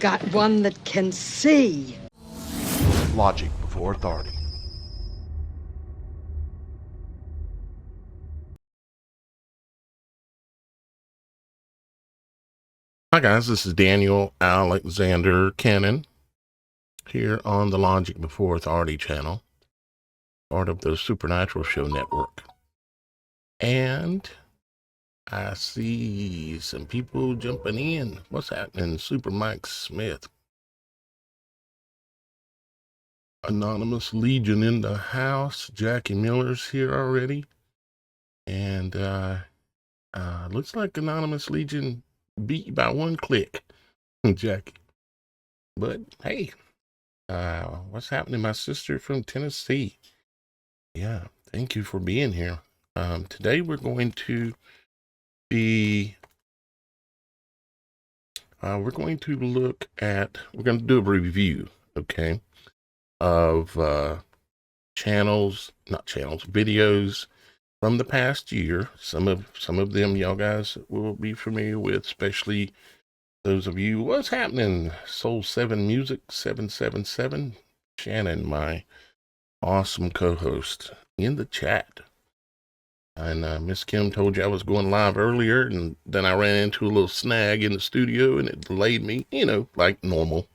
got one that can see. Logic before authority. Hi guys, this is Daniel Alexander Cannon here on the Logic Before Authority channel, part of the Supernatural.Show network. And I see some people jumping in. What's happening? Super Mike Smith. Anonymous Legion in the house. Jackie Miller's here already. And looks like Anonymous Legion beat you by one click, Jackie. But hey, what's happening, my sister from Tennessee? Yeah, thank you for being here. Today we're going to be, we're going to do a review, okay, of videos from the past year. Some of them y'all guys will be familiar with, especially those of you. What's happening? Soul 7 Music 777. Shannon, my awesome co-host, in the chat. And Miss Kim told you I was going live earlier, and then I ran into a little snag in the studio, and it delayed me, like normal.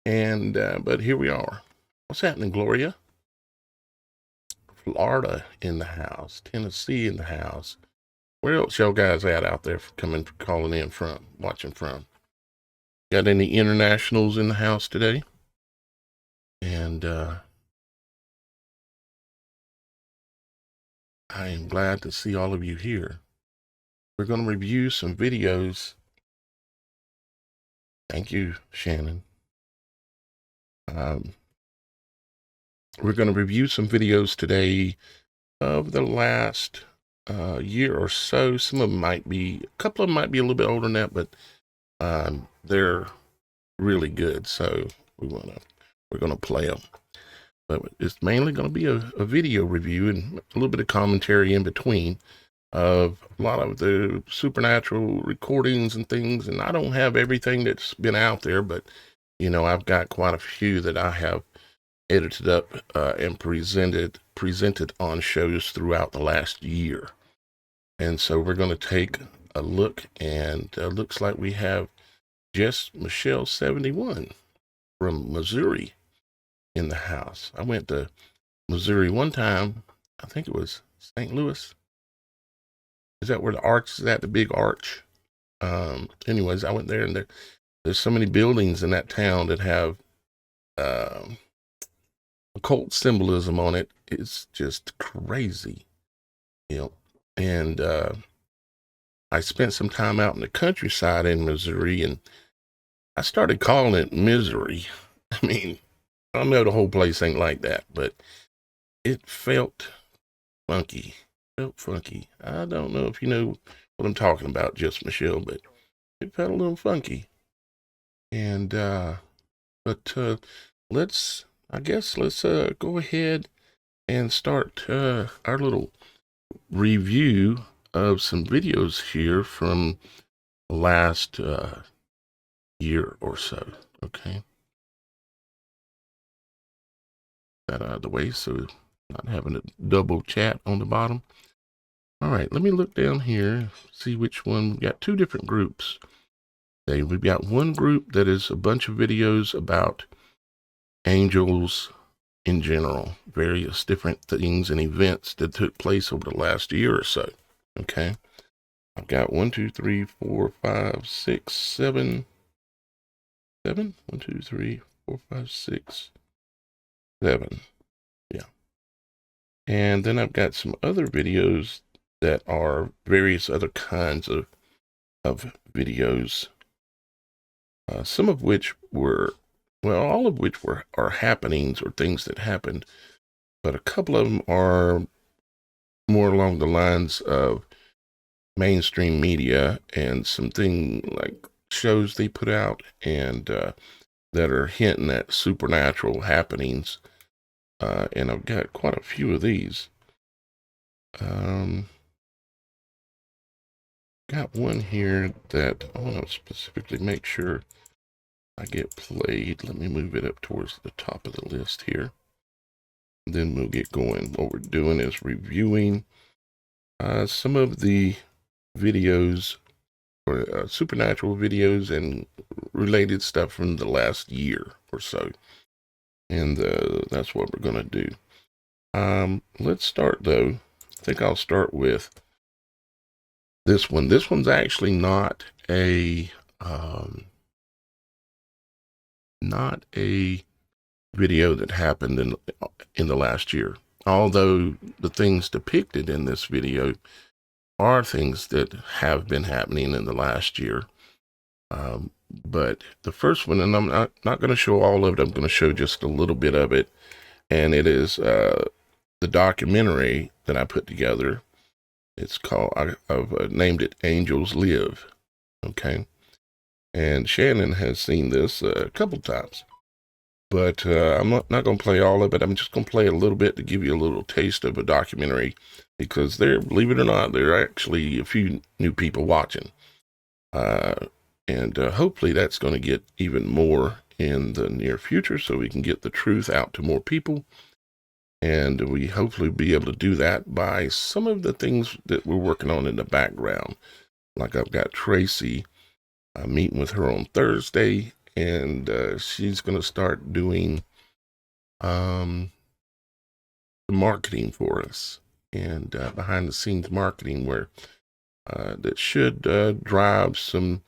And but here we are. What's happening, Gloria? Florida in the house, Tennessee in the house. Where else y'all guys out there calling in from, watching from? Got any internationals in the house today? And I am glad to see all of you here. We're going to review some videos. Thank you, Shannon. We're going to review some videos today of the last year or so. Some of them a couple of them might be a little bit older than that, but they're really good. So we're going to play them. But it's mainly going to be a video review and a little bit of commentary in between of a lot of the supernatural recordings and things. And I don't have everything that's been out there, but I've got quite a few that I have edited up and presented on shows throughout the last year. And so we're going to take a look, and looks like we have Jess Michelle 71 from Missouri in the house. I went to Missouri one time. I think it was St. Louis. Is that where the arch is at, the big arch? Anyways, I went there, and there's so many buildings in that town that have occult symbolism on it. It's just crazy, and I spent some time out in the countryside in Missouri, and I started calling it misery. I mean, I know the whole place ain't like that, but it felt funky. I don't know if you know what I'm talking about, just Michelle, but it felt a little funky. And let's go ahead and start our little review of some videos here from the last year or so. Okay, that out of the way, so not having a double chat on the bottom. All right, let me look down here, see which one. We've got two different groups. Okay, we've got one group that is a bunch of videos about angels in general, various different things and events that took place over the last year or so. Okay, I've got 1, 2, 3, 4, 5, 6, 7. 1, 2, 3, 4, 5, 6, 7. Yeah. And then I've got some other videos that are various other kinds of videos, some of which all of which are happenings or things that happened, but a couple of them are more along the lines of mainstream media and something like shows they put out and that are hinting at supernatural happenings. And I've got quite a few of these. Got one here that I want to specifically make sure I get played. Let me move it up towards the top of the list here. Then we'll get going. What we're doing is reviewing some of the videos or supernatural videos and related stuff from the last year or so. And that's what we're going to do. Let's start though. I think I'll start with this one. This one's actually not a video that happened in the last year, although the things depicted in this video are things that have been happening in the last year. But the first one, and I'm not going to show all of it, I'm going to show just a little bit of it, and it is the documentary that I put together. It's called, I've named it Angels Live. Okay. And Shannon has seen this a couple times. But I'm not going to play all of it. I'm just going to play a little bit to give you a little taste of a documentary, because believe it or not, there are actually a few new people watching. And hopefully that's going to get even more in the near future, so we can get the truth out to more people. And we hopefully be able to do that by some of the things that we're working on in the background. Like I've got Tracy, meeting with her on Thursday. And she's going to start doing the marketing for us, and behind the scenes marketing, where that should drive some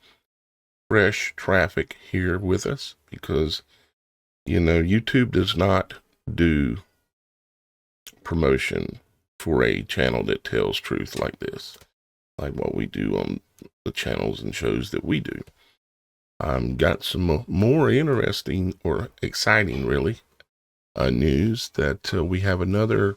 fresh traffic here with us, because, you know, YouTube does not do promotion for a channel that tells truth like this, like what we do on the channels and shows that we do. Got some more interesting or exciting, really, news that we have another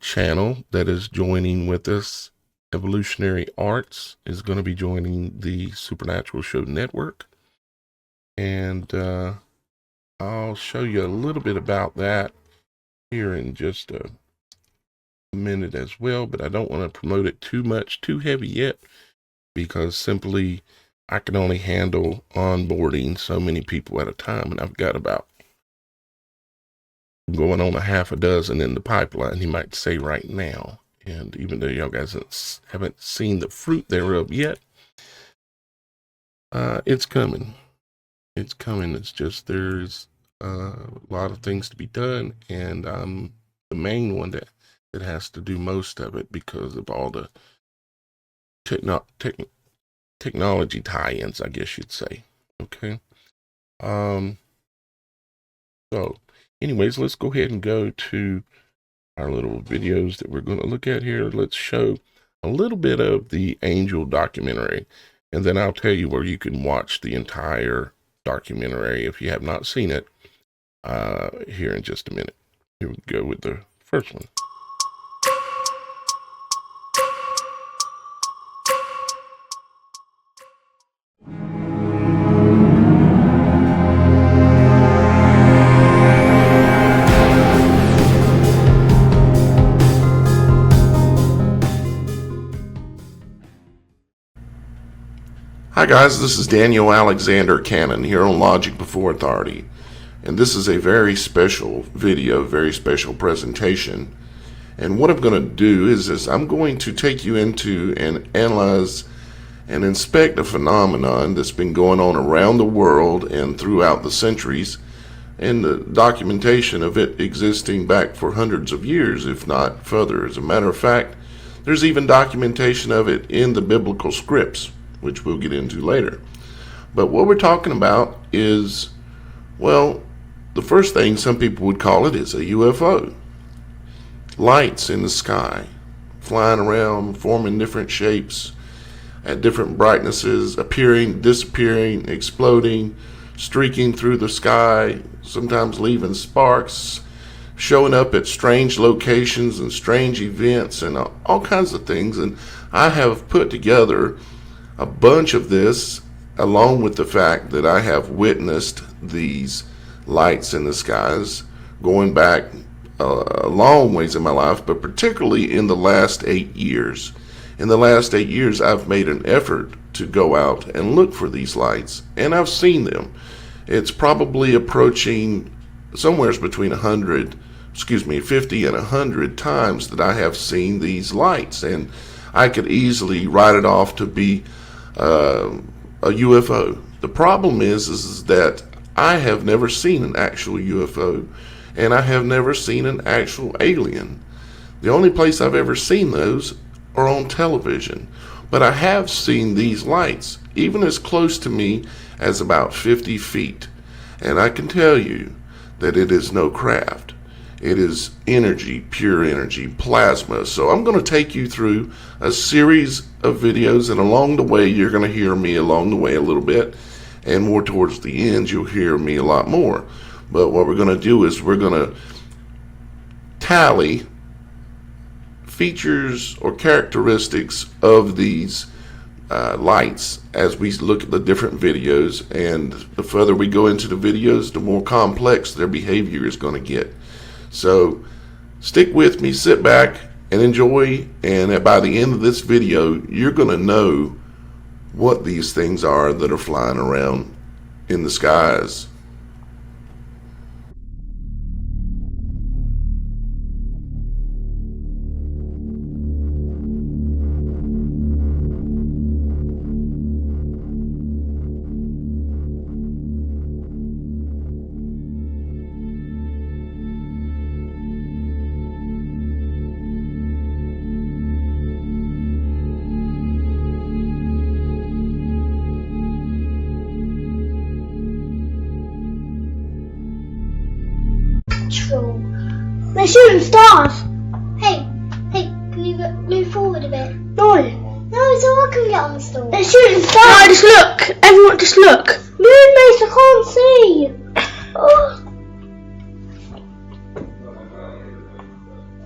channel that is joining with us. Evolutionary Arts is going to be joining the Supernatural Show network, and I'll show you a little bit about that here in just a minute as well. But I don't want to promote it too heavy yet, because simply I can only handle onboarding so many people at a time, and I've got about going on a half a dozen in the pipeline, you might say, right now. And even though y'all guys haven't seen the fruit thereof yet, it's coming. It's coming. It's just there's a lot of things to be done, and I'm the main one that has to do most of it, because of all the technology tie-ins, I guess you'd say. Okay. So anyways, let's go ahead and go to our little videos that we're going to look at here. Let's show a little bit of the Angel documentary, and then I'll tell you where you can watch the entire documentary if you have not seen it, here in just a minute. Here we go with the first one. Hi guys, this is Daniel Alexander Cannon here on Logic Before Authority, and this is a very special video, very special presentation. And what I'm going to do is I'm going to take you into and analyze and inspect a phenomenon that's been going on around the world and throughout the centuries, and the documentation of it existing back for hundreds of years, if not further. As a matter of fact, there's even documentation of it in the biblical scripts, which we'll get into later. But what we're talking about is, well, the first thing some people would call it is a UFO. Lights in the sky, flying around, forming different shapes at different brightnesses, appearing, disappearing, exploding, streaking through the sky, sometimes leaving sparks, showing up at strange locations and strange events and all kinds of things. And I have put together a bunch of this, along with the fact that I have witnessed these lights in the skies going back a long ways in my life, but particularly in the last 8 years. In the last 8 years, I've made an effort to go out and look for these lights, and I've seen them. It's probably approaching somewhere between 50 and 100 times that I have seen these lights, and I could easily write it off to be a UFO. The problem is that I have never seen an actual UFO, and I have never seen an actual alien. The only place I've ever seen those are on television. But I have seen these lights, even as close to me as about 50 feet. And I can tell you that it is no craft. It is energy, pure energy, plasma. So I'm going to take you through a series of videos, and along the way, you're going to hear me along the way a little bit. And more towards the end, you'll hear me a lot more. But what we're going to do is we're going to tally features or characteristics of these lights as we look at the different videos, and the further we go into the videos, the more complex their behavior is going to get. So stick with me, sit back and enjoy, and by the end of this video you're going to know what these things are that are flying around in the skies. They're shooting stars. Hey, can you move forward a bit? No, so I can get on the store. They're shooting stars. No, just look. Everyone, just look. Move, mate, I can't see. Oh.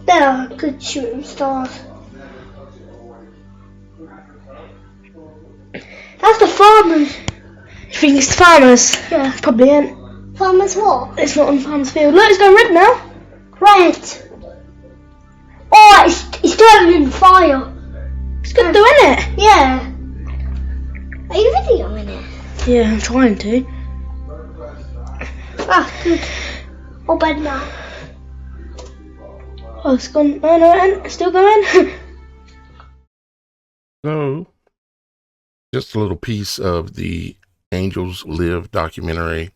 They are good shooting stars. That's the farmers. You think it's the farmers? Yeah. Probably ain't. Farmers what? It's not on the farmers' field. Look, it's going red now. Red. Oh, it's turning in fire. It's good though, isn't it? Yeah. Are you videoing it? Yeah, I'm trying to. Ah, good. All bed now. Oh, it's gone. No, it ain't. It's still going. So, just a little piece of the Angels Live documentary,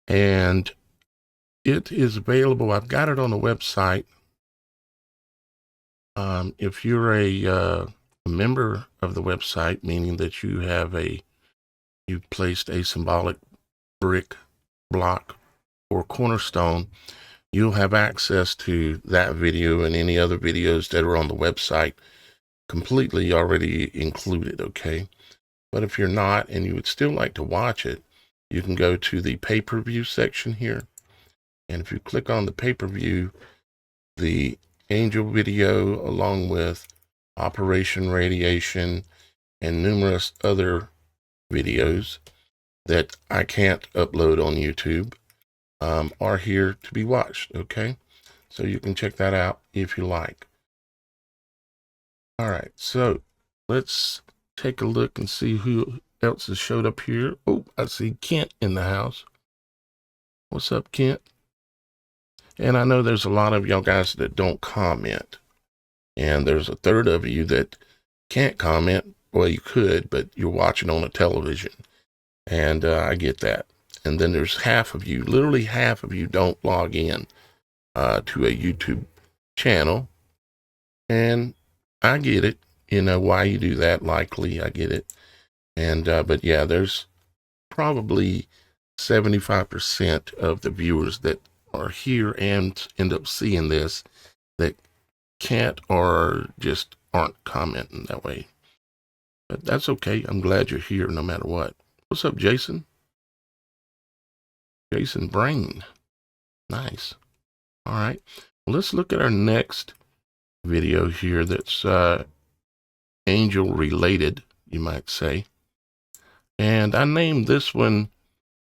and it is available. I've got it on the website. If you're a member of the website, meaning that you've placed a symbolic brick, block, or cornerstone, you'll have access to that video and any other videos that are on the website completely already included, okay? But if you're not and you would still like to watch it, you can go to the pay-per-view section here. And if you click on the pay-per-view, the Angel video, along with Operation Radiation and numerous other videos that I can't upload on YouTube, are here to be watched, okay? So you can check that out if you like. All right, so let's take a look and see who else has showed up here. Oh, I see Kent in the house. What's up, Kent? And I know there's a lot of y'all guys that don't comment. And there's a third of you that can't comment. Well, you could, but you're watching on a television. And I get that. And then there's half of you, literally half of you don't log in to a YouTube channel. And I get it. You know why you do that, likely. I get it. And but yeah, there's probably 75% of the viewers that are here and end up seeing this that can't or just aren't commenting that way. But that's okay. I'm glad you're here no matter what. What's up, Jason? Jason Brain. Nice. All right. Well, let's look at our next video here that's angel related, you might say. And I named this one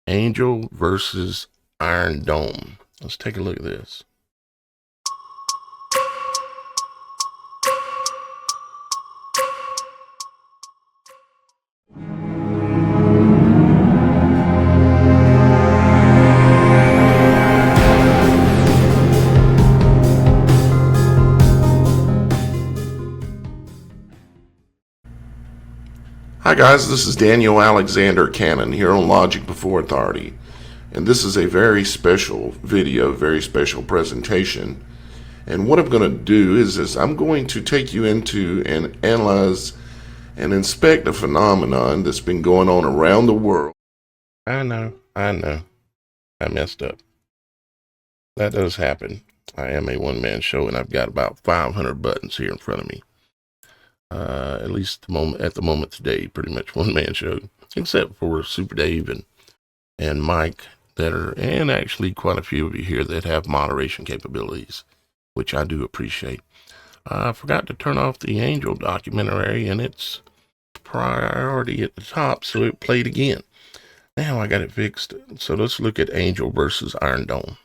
Angel versus Iron Dome. Let's take a look at this. Hi guys, this is Daniel Alexander Cannon here on Logic Before Authority, and this is a very special video, very special presentation. And what I'm going to do is I'm going to take you into and analyze and inspect a phenomenon that's been going on around the world. I know, I messed up. That does happen. I am a one-man show, and I've got about 500 buttons here in front of me. At least at the moment today, pretty much one-man show, except for Super Dave and Mike and actually quite a few of you here that have moderation capabilities, which I do appreciate. I forgot to turn off the Angel documentary, and it's priority at the top, so it played again. Now I got it fixed. So let's look at Angel versus Iron Dome.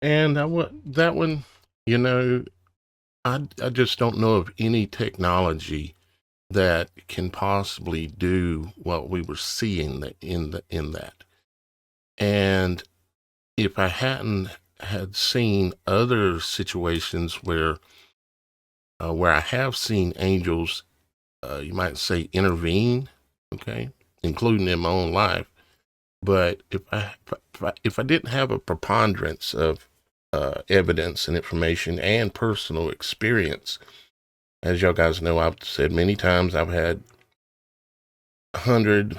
And that one, I just don't know of any technology that can possibly do what we were seeing in that. And if I hadn't had seen other situations where I have seen angels, you might say, intervene, okay, including in my own life. But if I didn't have a preponderance of evidence and information and personal experience, as y'all guys know, I've said many times, I've had 100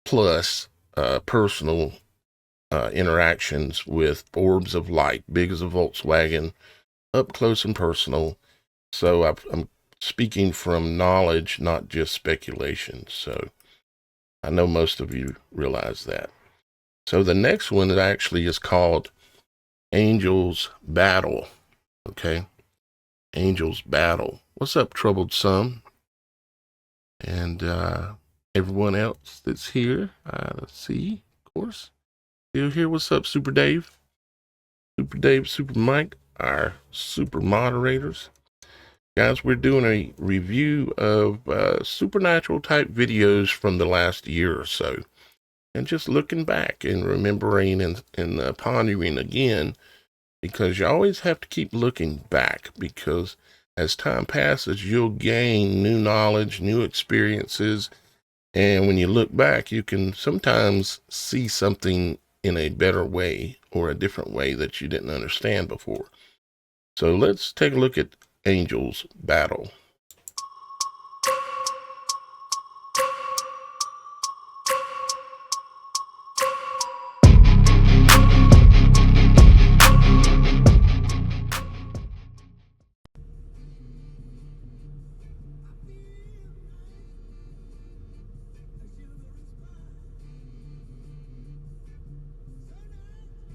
plus personal interactions with orbs of light, big as a Volkswagen, up close and personal. So I'm speaking from knowledge, not just speculation. So I know most of you realize that. So the next one actually is called Angel's Battle. Okay. Angel's Battle. What's up, Troubled Some? And everyone else that's here. Let's see, of course. Still here. What's up, Super Dave? Super Dave, Super Mike, our super moderators. Guys, we're doing a review of supernatural type videos from the last year or so. And just looking back and remembering and pondering again, because you always have to keep looking back, because as time passes, you'll gain new knowledge, new experiences. And when you look back, you can sometimes see something in a better way or a different way that you didn't understand before. So let's take a look at Angel's Battle.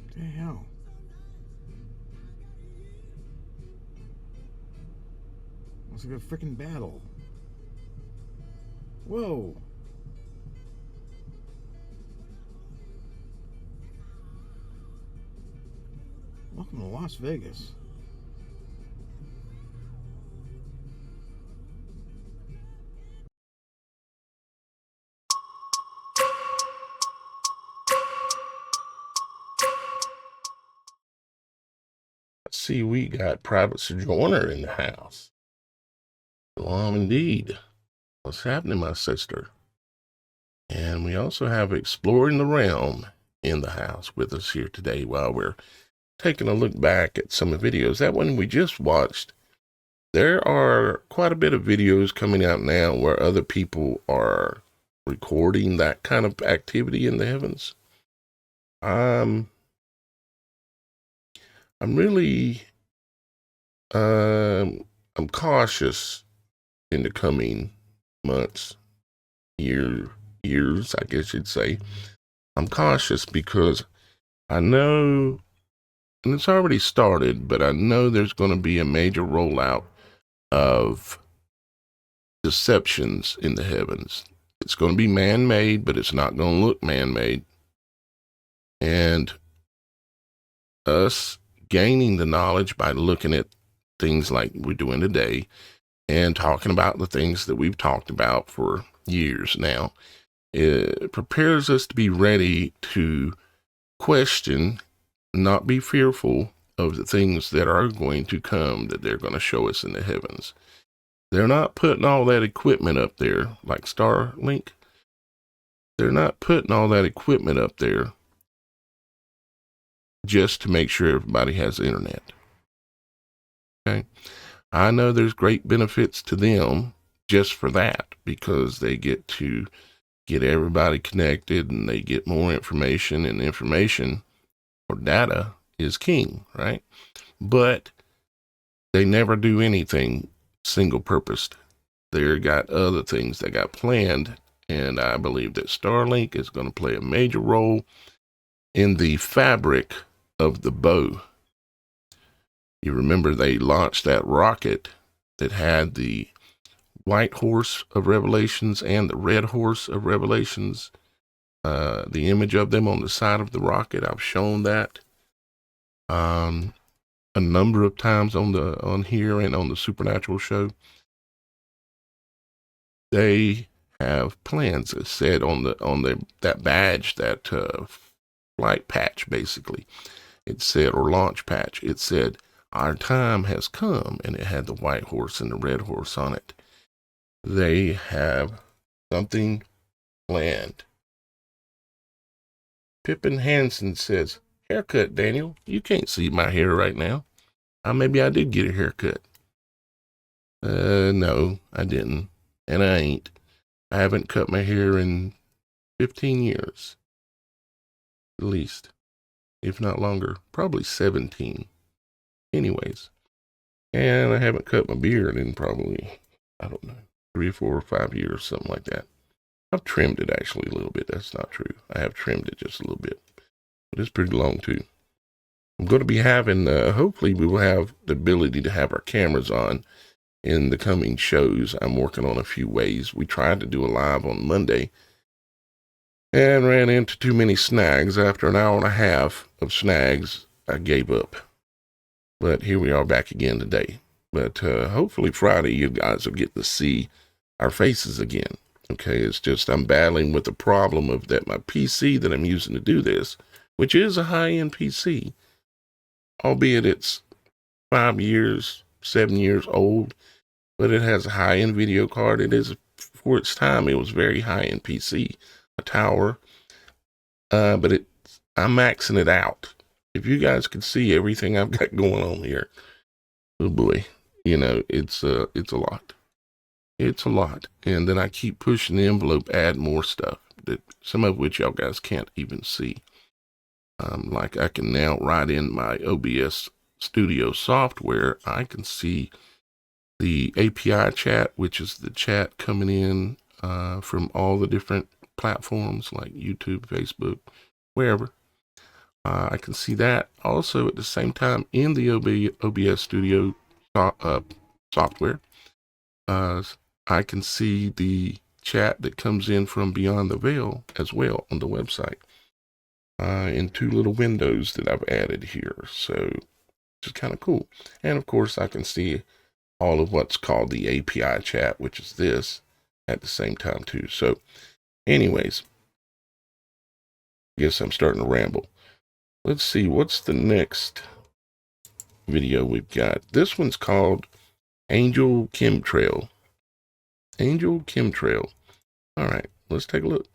What the hell? Looks like a freaking battle. Whoa. Welcome to Las Vegas. see, we got Private Sojourner in the house. Shalom indeed. What's happening, my sister? And we also have Exploring the Realm in the house with us here today while we're taking a look back at some of the videos. That one we just watched. There are quite a bit of videos coming out now where other people are recording that kind of activity in the heavens. I'm really, I'm cautious in the coming months, years, I guess you'd say. I'm cautious because I know, and it's already started, but I know there's going to be a major rollout of deceptions in the heavens. It's going to be man-made, but it's not going to look man-made. And us gaining the knowledge by looking at things like we're doing today and talking about the things that we've talked about for years now, it prepares us to be ready to question, not be fearful of the things that are going to come, that they're going to show us in the heavens. They're not putting all that equipment up there like Starlink. They're not putting all that equipment up there just to make sure everybody has the internet. Okay. I know there's great benefits to them just for that, because they get to get everybody connected and they get more information, and information or data is king, right? But they never do anything single purposed. They've got other things they got planned, and I believe that Starlink is going to play a major role in the fabric of the bow. You remember they launched that rocket that had the white horse of Revelations and the red horse of Revelations, the image of them on the side of the rocket. I've shown that a number of times on here and on the Supernatural.Show. They have plans, as said on that badge, that flight patch, basically. It said, or launch patch. It said, "Our time has come," and it had the white horse and the red horse on it. They have something planned. Pippin Hansen says, "Haircut, Daniel. You can't see my hair right now." Maybe I did get a haircut. No, I didn't. And I ain't. I haven't cut my hair in 15 years. At least. If not longer. Probably 17. Anyways. And I haven't cut my beard in probably, I don't know, 3 or 4 or 5 years, something like that. I've trimmed it actually a little bit. That's not true. I have trimmed it just a little bit. But it's pretty long too. I'm going to be having, hopefully we will have the ability to have our cameras on in the coming shows. I'm working on a few ways. We tried to do a live on Monday and ran into too many snags. After an hour and a half of snags, I gave up. But here we are back again today. But hopefully Friday you guys will get to see our faces again. Okay, it's just I'm battling with the problem of that my PC that I'm using to do this, which is a high-end PC, albeit it's 5 years, 7 years old, but it has a high-end video card. It is, for its time, it was very high-end PC, a tower, but I'm maxing it out. If you guys could see everything I've got going on here, oh boy, you know, it's a lot. It's a lot. And then I keep pushing the envelope, add more stuff, that some of which y'all guys can't even see. Like I can now write in my OBS Studio software, I can see the API chat, which is the chat coming in from all the different platforms like YouTube, Facebook, wherever. I can see that also at the same time in the OBS Studio software. I can see the chat that comes in from Beyond the Veil as well on the website in 2 little windows that I've added here. So it's kind of cool. And of course, I can see all of what's called the API chat, which is this, at the same time too. So anyways, I guess I'm starting to ramble. Let's see, what's the next video we've got. This one's called Angel Chemtrail. Angel Chemtrail. All right, let's take a look.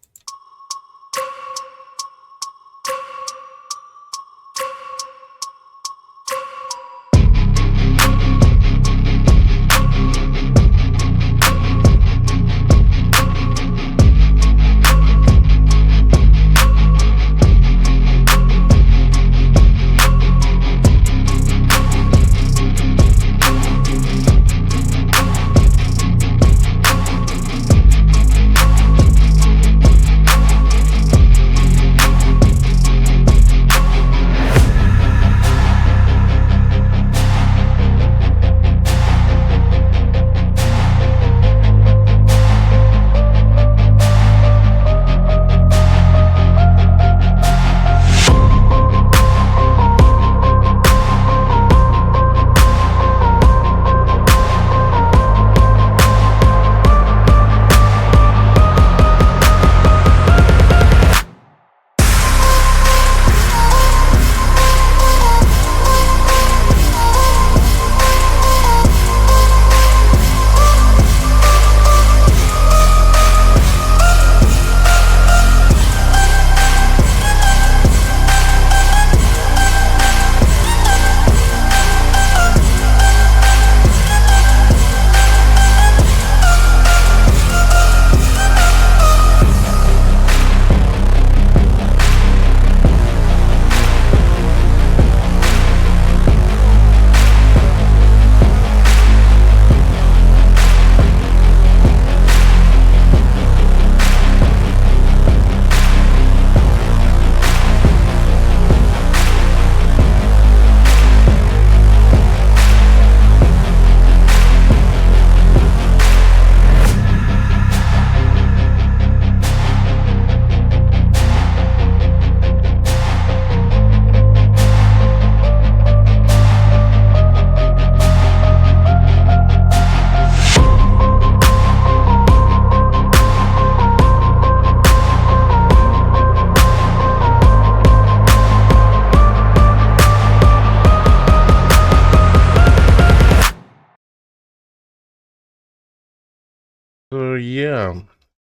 So yeah,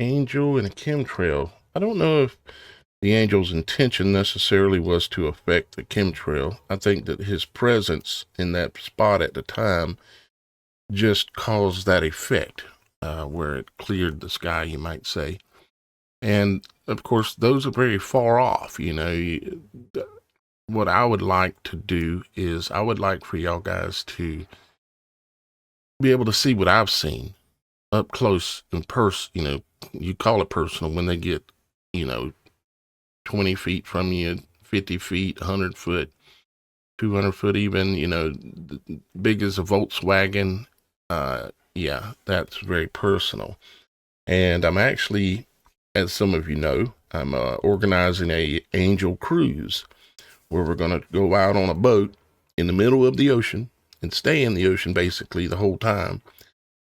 Angel and a chemtrail. I don't know if the Angel's intention necessarily was to affect the chemtrail. I think that his presence in that spot at the time just caused that effect, where it cleared the sky, you might say. And of course, those are very far off. What I would like to do is I would like for y'all guys to be able to see what I've seen up close and you call it personal when they get, 20 feet from you, 50 feet, 100 foot, 200 foot even, big as a Volkswagen. Yeah, that's very personal. And I'm actually, as some of you know, I'm organizing a angel cruise where we're going to go out on a boat in the middle of the ocean and stay in the ocean basically the whole time.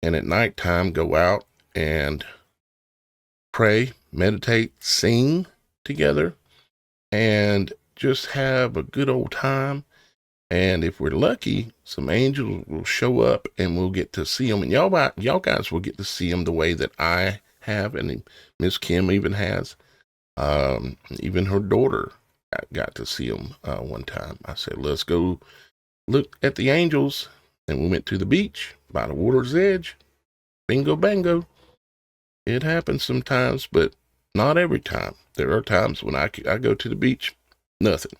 And at nighttime, go out and pray, meditate, sing together, and just have a good old time. And if we're lucky, some angels will show up and we'll get to see them. And y'all guys will get to see them the way that I have, and Miss Kim even has. Even her daughter got to see them one time. I said, let's go look at the angels. And we went to the beach by the water's edge. Bingo, bango. It happens sometimes, but not every time. There are times when I go to the beach, nothing.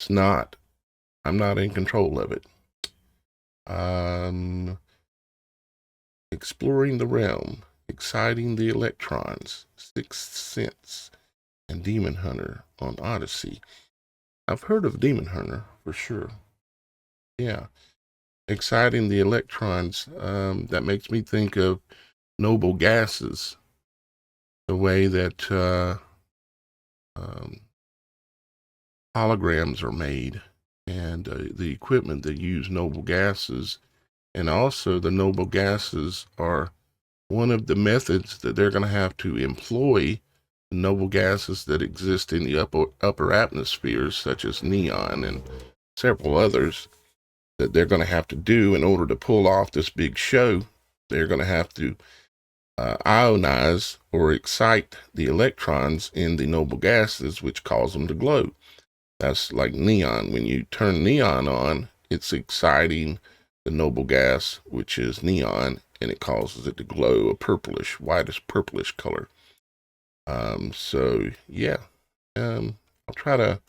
I'm not in control of it. Exploring the realm, exciting the electrons, Sixth Sense, and Demon Hunter on Odyssey. I've heard of Demon Hunter for sure. Yeah. Exciting the electrons. That makes me think of noble gases. The way that holograms are made, and the equipment that use noble gases. And also the noble gases are one of the methods that they're going to have to employ the noble gases that exist in the upper atmospheres, such as neon and several others that they're going to have to do in order to pull off this big show. They're going to have to ionize or excite the electrons in the noble gases, which cause them to glow. That's like neon. When you turn neon on, it's exciting the noble gas, which is neon, and it causes it to glow a purplish, whitish purplish color. So yeah, I'll try to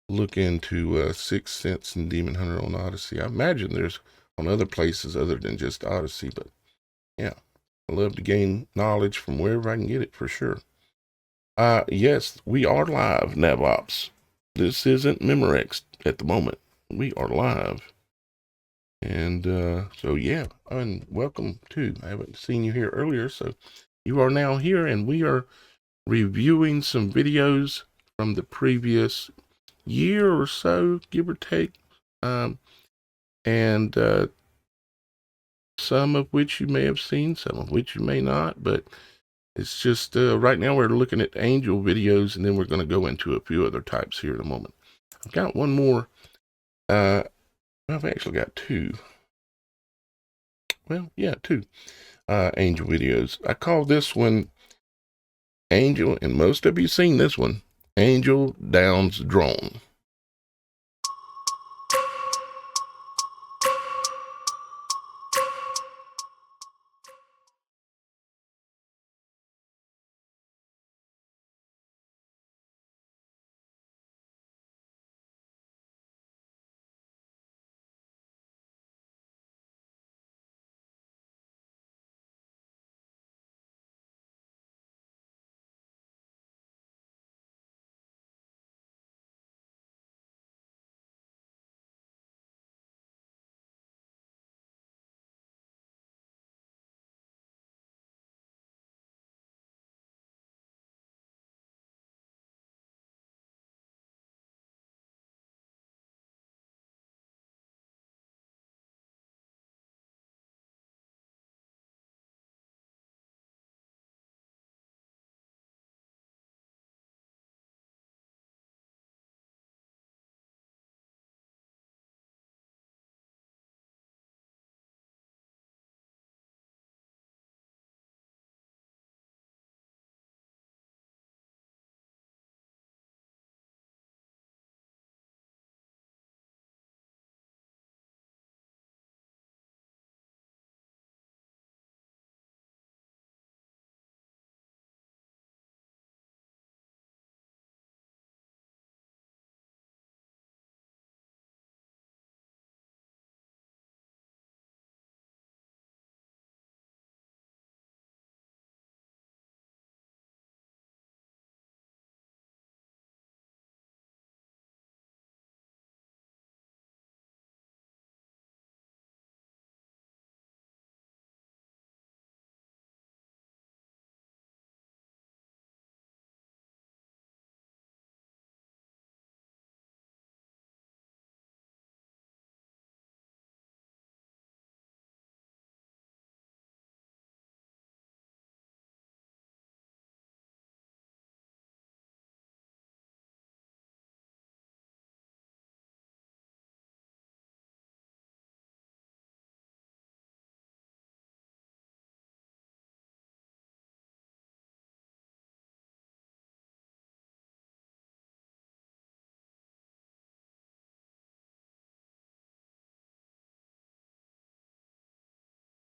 look into Sixth Sense and Demon Hunter on Odyssey. I imagine there's on other places other than just Odyssey, but yeah, I love to gain knowledge from wherever I can get it for sure. Yes, we are live, NavOps. This isn't Memorex at the moment. We are live. And so yeah, and welcome too. I haven't seen you here earlier, so you are now here, and we are reviewing some videos from the previous year or so, give or take, and some of which you may have seen, some of which you may not, but it's just right now we're looking at angel videos, and then we're going to go into a few other types here in a moment. I've got one more. I've actually got two. Well, yeah, two angel videos. I call this one Angel, and most of you seen this one, Angel Downs Drone.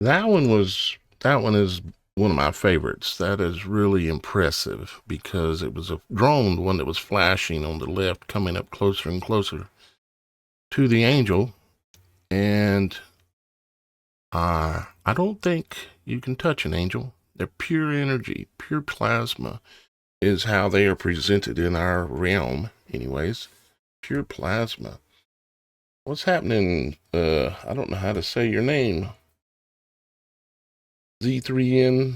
That one is one of my favorites. That is really impressive because it was a drone, the one that was flashing on the left, coming up closer and closer to the angel. And I don't think you can touch an angel. They're pure energy, pure plasma is how they are presented in our realm anyways. Pure plasma. What's happening? I don't know how to say your name. Z3N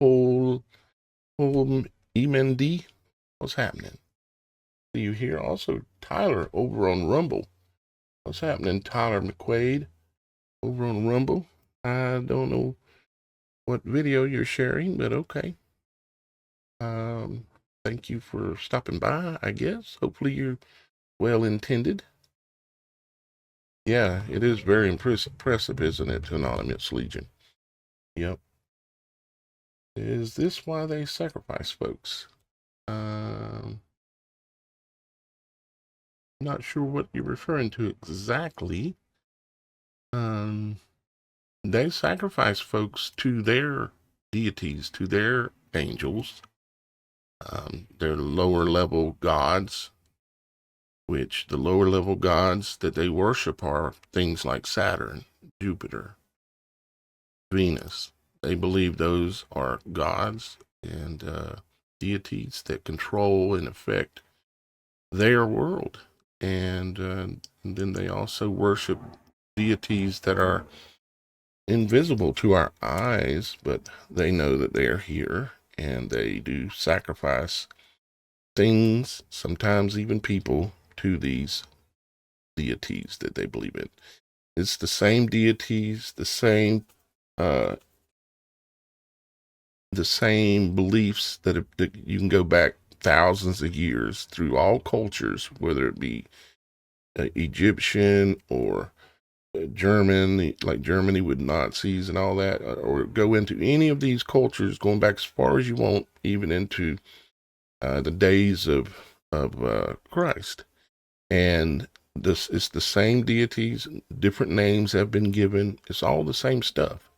Whole Emend. What's happening? See you here. Also, Tyler over on Rumble. What's happening, Tyler McQuaid over on Rumble? I don't know what video you're sharing, but okay. Thank you for stopping by, I guess. Hopefully you're well intended. Yeah, it is very impressive, isn't it? Anonymous Legion. Yep. Is this why they sacrifice folks? Not sure what you're referring to exactly. They sacrifice folks to their deities, to their angels, their lower level gods, which the lower level gods that they worship are things like Saturn, Jupiter, Venus. They believe those are gods and deities that control and affect their world. And then they also worship deities that are invisible to our eyes, but they know that they are here, and they do sacrifice things, sometimes even people, to these deities that they believe in. It's the same deities, the same beliefs that you can go back thousands of years through all cultures, whether it be Egyptian or German, like Germany with Nazis and all that, or go into any of these cultures, going back as far as you want, even into the days of Christ. And it's the same deities, different names have been given. It's all the same stuff.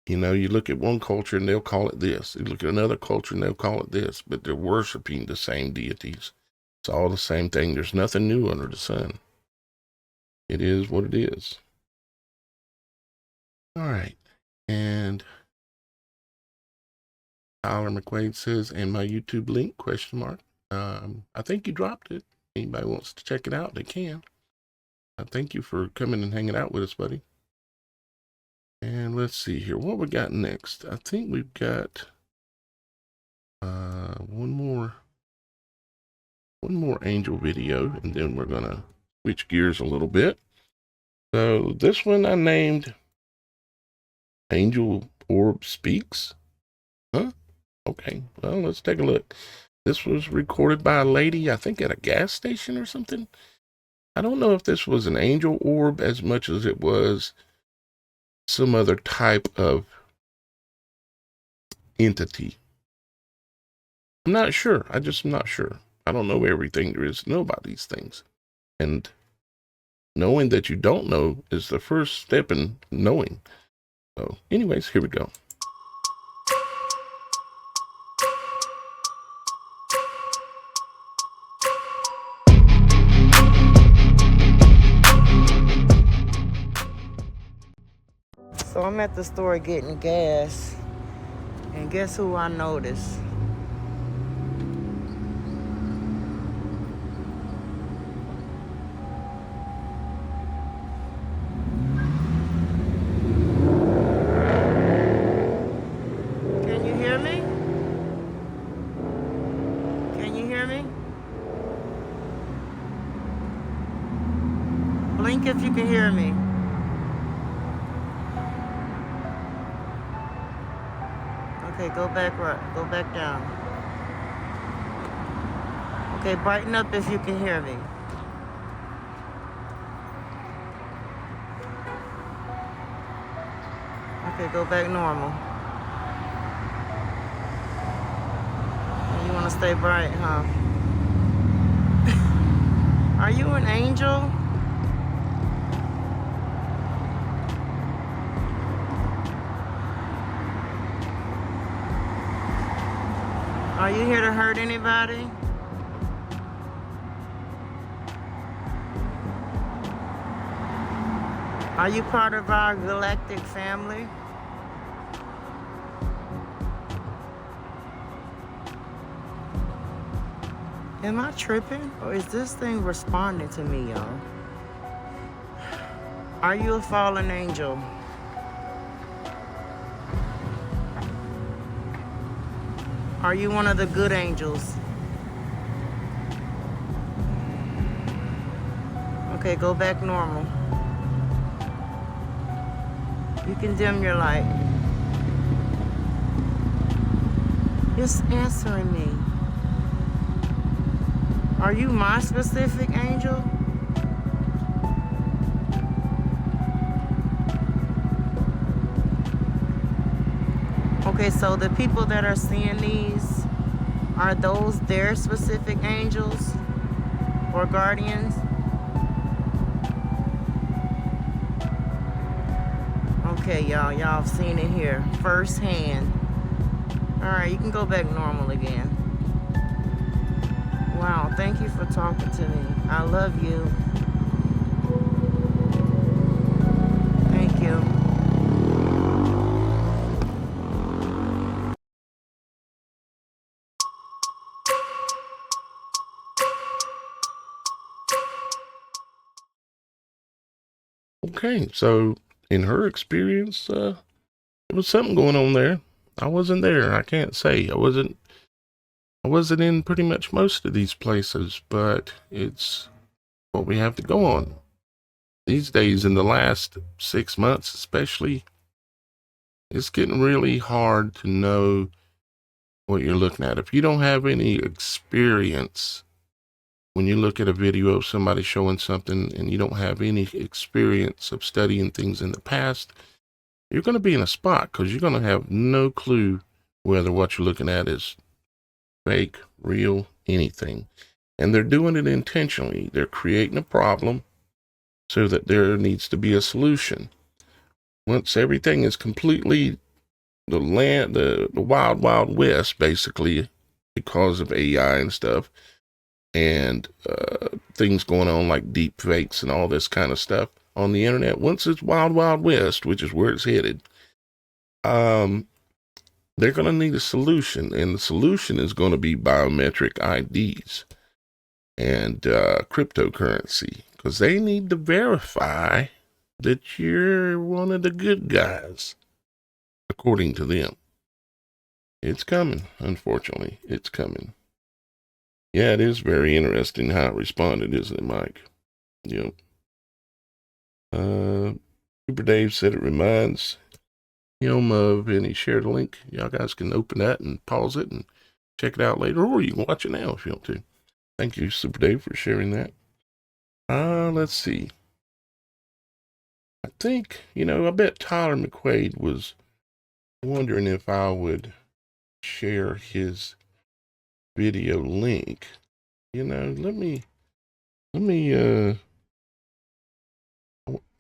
You know, you look at one culture and they'll call it this. You look at another culture and they'll call it this, but they're worshiping the same deities. It's all the same thing. There's nothing new under the sun. It is what it is. All right. And Tyler McQuaid says, and my YouTube link, ? I think you dropped it. Anybody wants to check it out, they can. Thank you for coming and hanging out with us, buddy. And let's see here. What we got next? I think we've got one more angel video, and then we're going to switch gears a little bit. So this one I named Angel Orb Speaks. Huh? Okay, well, let's take a look. This was recorded by a lady, I think at a gas station or something. I don't know if this was an angel orb as much as it was some other type of entity. I'm not sure. I'm not sure. I don't know everything there is to know about these things. And knowing that you don't know is the first step in knowing. So anyways, here we go. So I'm at the store getting gas, and guess who I noticed? Can you hear me? Can you hear me? Blink if you can hear me. Okay, go back right. Go back down. Okay, brighten up if you can hear me. Okay, go back normal. You want to stay bright, huh? Are you an angel? Are you here to hurt anybody? Are you part of our galactic family? Am I tripping? Or is this thing responding to me, y'all? Are you a fallen angel? Are you one of the good angels? Okay, go back normal. You can dim your light. It's answering me. Are you my specific angel? Okay, so the people that are seeing these, are those their specific angels or guardians? Okay, y'all have seen it here firsthand. All right, you can go back normal again. Wow, thank you for talking to me. I love you. Thank you. Okay, so in her experience, there was something going on there. I wasn't there. I can't say. I wasn't in pretty much most of these places, but it's what we have to go on. These days, in the last 6 months especially, it's getting really hard to know what you're looking at. If you don't have any experience, when you look at a video of somebody showing something and you don't have any experience of studying things in the past, you're going to be in a spot because you're going to have no clue whether what you're looking at is fake, real, anything. And they're doing it intentionally. They're creating a problem so that there needs to be a solution. Once everything is completely the wild, wild west, basically, because of AI and stuff, and things going on like deep fakes and all this kind of stuff on the internet, once it's wild, wild west, which is where it's headed, they're going to need a solution, and the solution is going to be biometric IDs and cryptocurrency, because they need to verify that you're one of the good guys, according to them. It's coming, unfortunately. It's coming. Yeah, it is very interesting how it responded, isn't it, Mike? Yep. Super Dave said it reminds him of, and he shared a link. Y'all guys can open that and pause it and check it out later, or you can watch it now if you want to. Thank you, Super Dave, for sharing that. Let's see. I think, I bet Tyler McQuaid was wondering if I would share his video link. Let me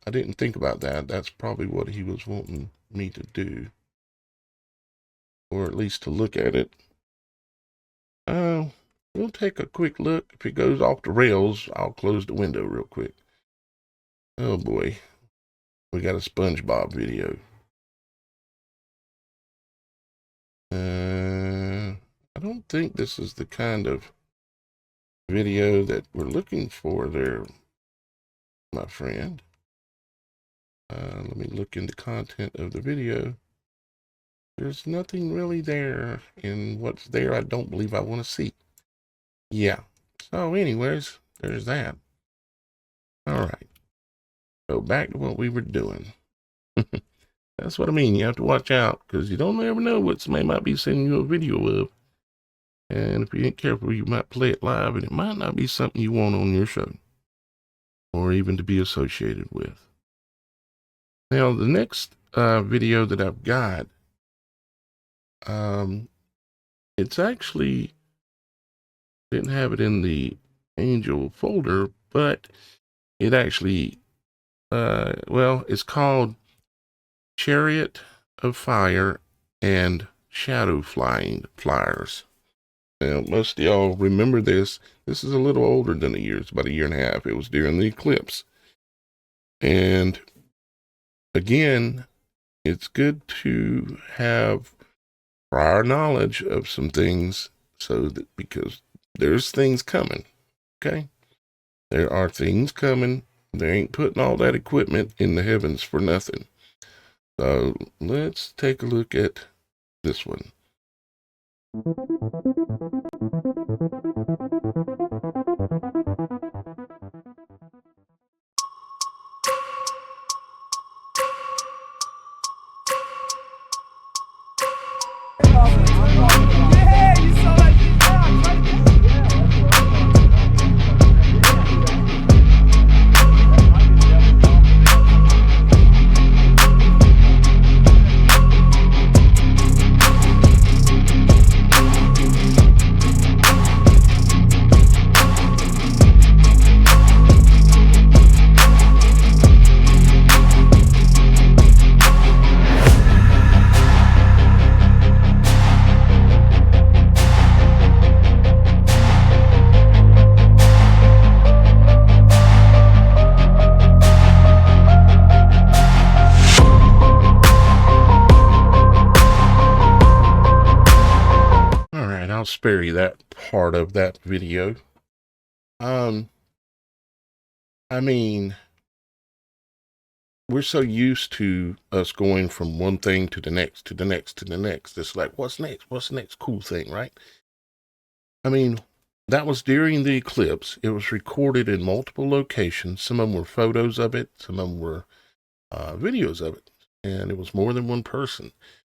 I didn't think about that. That's probably what he was wanting me to do, or at least to look at it. We'll take a quick look. If it goes off the rails, I'll close the window real quick. Oh boy, we got a SpongeBob video. I don't think this is the kind of video that we're looking for there, my friend. Let me look in the content of the video. There's nothing really there, and what's there I don't believe I want to see. Yeah. So anyways, there's that. All right. So back to what we were doing. That's what I mean. You have to watch out, because you don't ever know what somebody might be sending you a video of. And if you ain't careful, you might play it live, and it might not be something you want on your show, or even to be associated with. Now, the next video that I've got, it's actually, didn't have it in the angel folder, but it actually, it's called Chariot of Fire and Shadow Flyers. Now, most of y'all remember this. This is a little older than a year. It's about a year and a half. It was during the eclipse. And again, it's good to have prior knowledge of some things, so that, because there's things coming. Okay? There are things coming. They ain't putting all that equipment in the heavens for nothing. So let's take a look at this one. I'll spare you that part of that video. I mean, we're so used to us going from one thing to the next, to the next, to the next. It's like, what's next? What's the next cool thing, right? I mean, that was during the eclipse. It was recorded in multiple locations. Some of them were photos of it. Some of them were videos of it. And it was more than one person.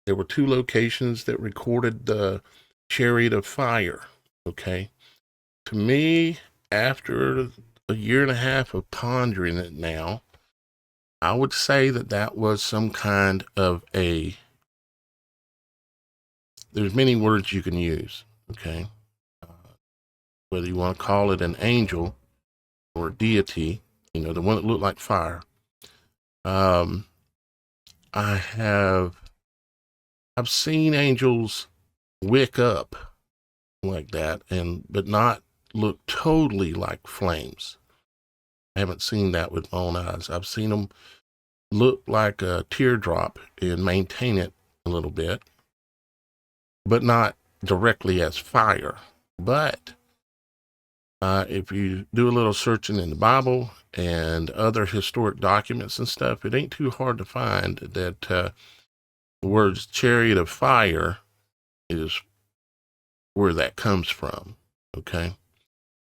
There were 2 locations that recorded the chariot of fire. Okay. To me, after a year and a half of pondering it now, I would say that that was some kind of there's many words you can use. Okay. Whether you want to call it an angel or a deity, the one that looked like fire. I've seen angels wick up like that, but not look totally like flames. I haven't seen that with my own eyes. I've seen them look like a teardrop and maintain it a little bit, but not directly as fire. But if you do a little searching in the Bible and other historic documents and stuff, it ain't too hard to find that the words chariot of fire is where that comes from. Okay.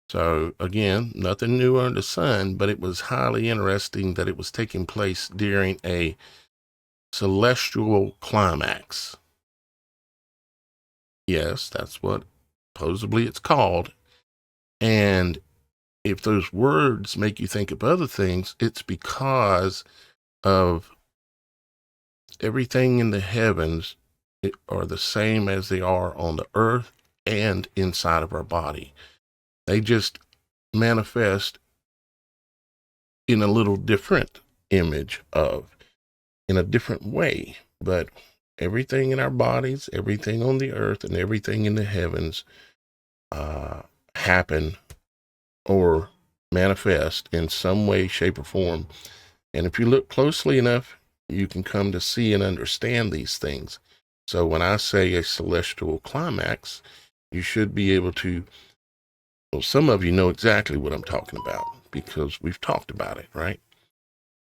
So again, nothing new under the sun, but it was highly interesting that it was taking place during a celestial climax. Yes, that's what supposedly it's called. And if those words make you think of other things, it's because of everything in the heavens are the same as they are on the earth and inside of our body. They just manifest in a little different image in a different way. But everything in our bodies, everything on the earth, and everything in the heavens happen or manifest in some way, shape, or form. And if you look closely enough, you can come to see and understand these things. So when I say a celestial climax, you should be able to, well, some of you know exactly what I'm talking about because we've talked about it, right?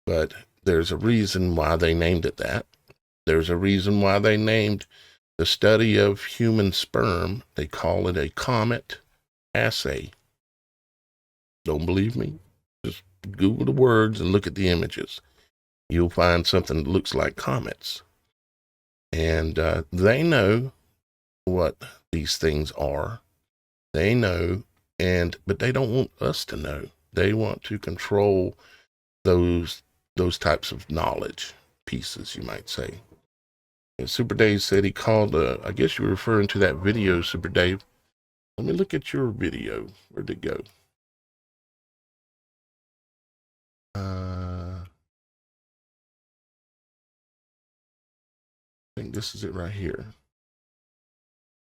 But there's a reason why they named it that. There's a reason why they named the study of human sperm, they call it a comet assay. Don't believe me? Just Google the words and look at the images. You'll find something that looks like comets. And they know what these things are. They know, but they don't want us to know. They want to control those types of knowledge pieces, you might say. And Super Dave said he called, I guess you're referring to that video, Super Dave. Let me look at your video. Where'd it go? I think this is it right here.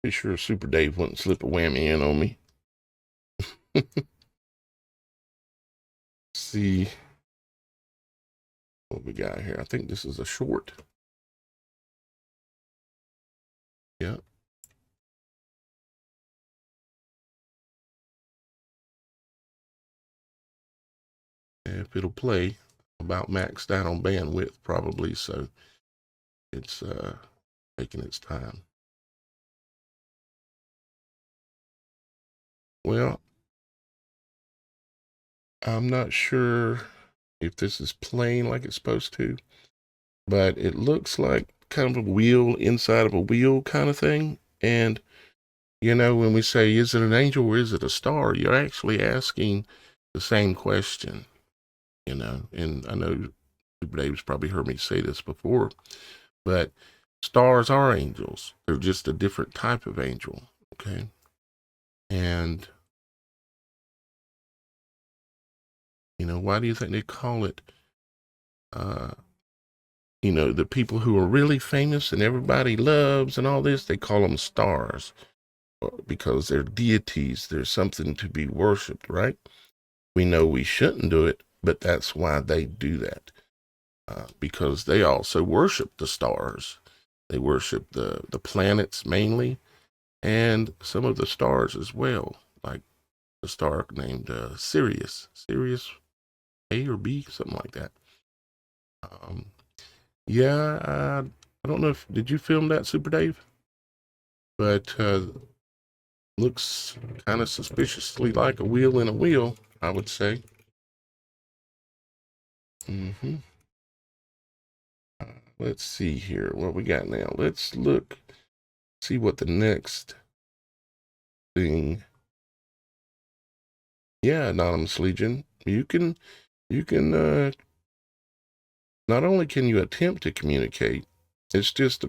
Be sure Super Dave wouldn't slip a whammy in on me. See what we got here. I think this is a short. Yeah. If it'll play, about maxed out on bandwidth probably, so it's taking its time. Well, I'm not sure if this is playing like it's supposed to, but it looks like kind of a wheel inside of a wheel kind of thing. And, when we say, is it an angel or is it a star? You're actually asking the same question, and I know Super Dave's probably heard me say this before, but stars are angels. They're just a different type of angel. Okay. And, why do you think they call it, the people who are really famous and everybody loves and all this, they call them stars because they're deities. There's something to be worshiped, right? We know we shouldn't do it, but that's why they do that. Because they also worship the stars. They worship the planets mainly, and some of the stars as well, like the star named Sirius A or B, something like that. Yeah, I don't know if, did you film that, Super Dave? But looks kind of suspiciously like a wheel in a wheel, I would say. Let's see here what we got now. Let's look, see what the next thing. Yeah, Anonymous Legion. You can not only can you attempt to communicate, it's just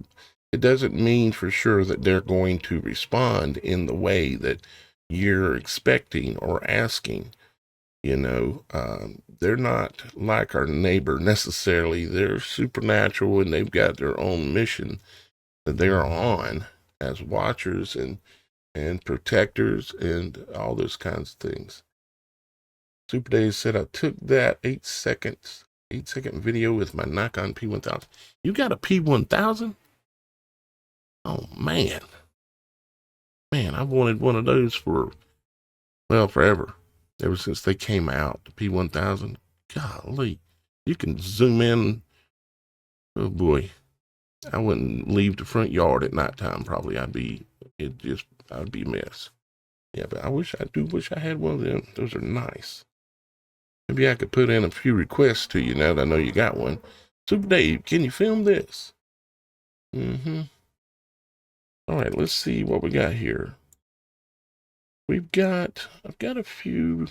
it doesn't mean for sure that they're going to respond in the way that you're expecting or asking. You know, they're not like our neighbor necessarily. They're supernatural and they've got their own mission that they're on as watchers and protectors and all those kinds of things. Super Dave said, I took that 8-second video with my Nikon P1000. You got a P1000? Oh, man. Man, I've wanted one of those for, well, forever. Ever since they came out, the P1000. Golly, you can zoom in. Oh, boy. I wouldn't leave the front yard at nighttime, probably. I'd be a mess. Yeah, but I do wish I had one of them. Those are nice. Maybe I could put in a few requests to you now that I know you got one. Super Dave, can you film this? All right, let's see what we got here. I've got a few.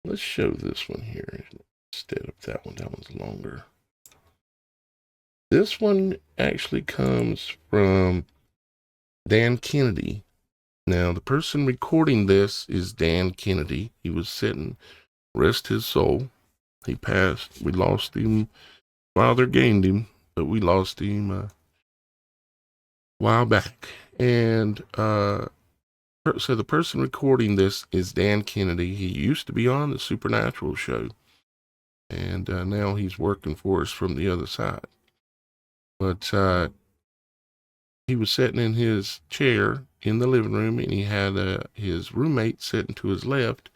Let's show this one here instead of that one. That one's longer. This one actually comes from Dan Kennedy. Now, the person recording this is Dan Kennedy. He was sitting, rest his soul. He passed. We lost him. Father gained him, but we lost him a while back. And so the person recording this is Dan Kennedy. He used to be on the Supernatural.Show, and now he's working for us from the other side. But he was sitting in his chair in the living room, and he had his roommate sitting to his left,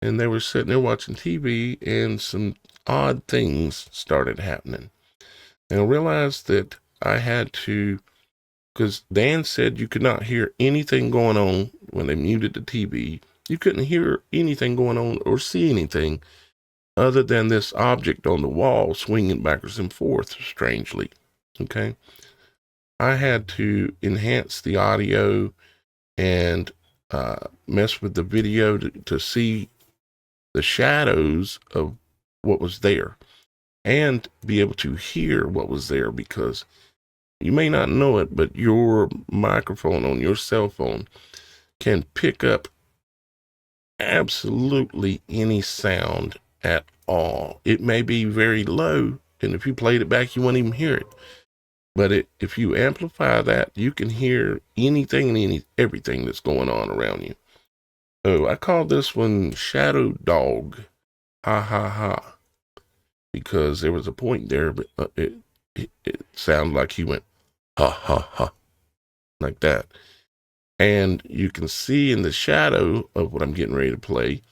and they were sitting there watching TV, and some odd things started happening. And I realized that I had to, because Dan said you could not hear anything going on when they muted the TV. You couldn't hear anything going on or see anything other than this object on the wall swinging backwards and forth strangely. Okay. I had to enhance the audio and mess with the video to see the shadows of what was there and be able to hear what was there, because you may not know it, but your microphone on your cell phone can pick up absolutely any sound at all. It may be very low, and if you played it back, you wouldn't even hear it. But if you amplify that, you can hear anything and everything that's going on around you. So I call this one Shadow Dog. Ha ha ha. Because there was a point there, but it sounded like he went ha ha ha, like that. And you can see in the shadow of what I'm getting ready to play,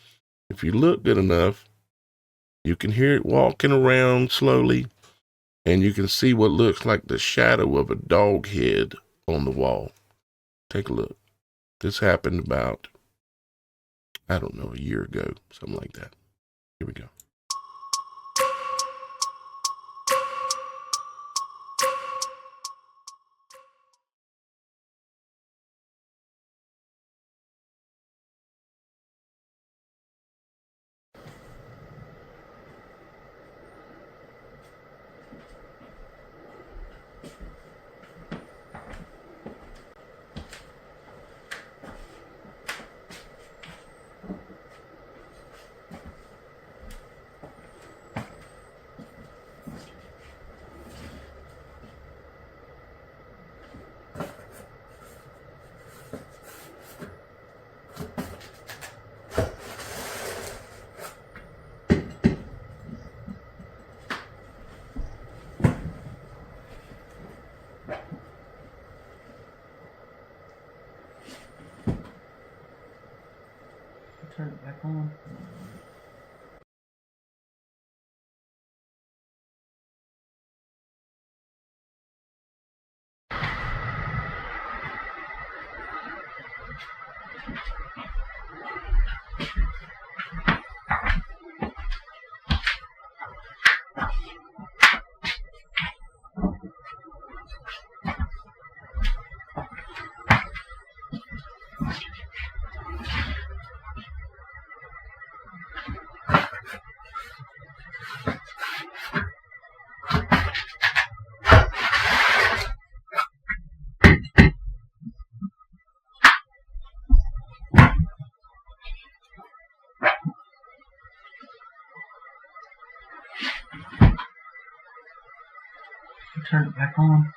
if you look good enough, you can hear it walking around slowly, and you can see what looks like the shadow of a dog head on the wall. Take a look. This happened about, I don't know, a year ago, something like that. Here we go. back on. Turn it back on.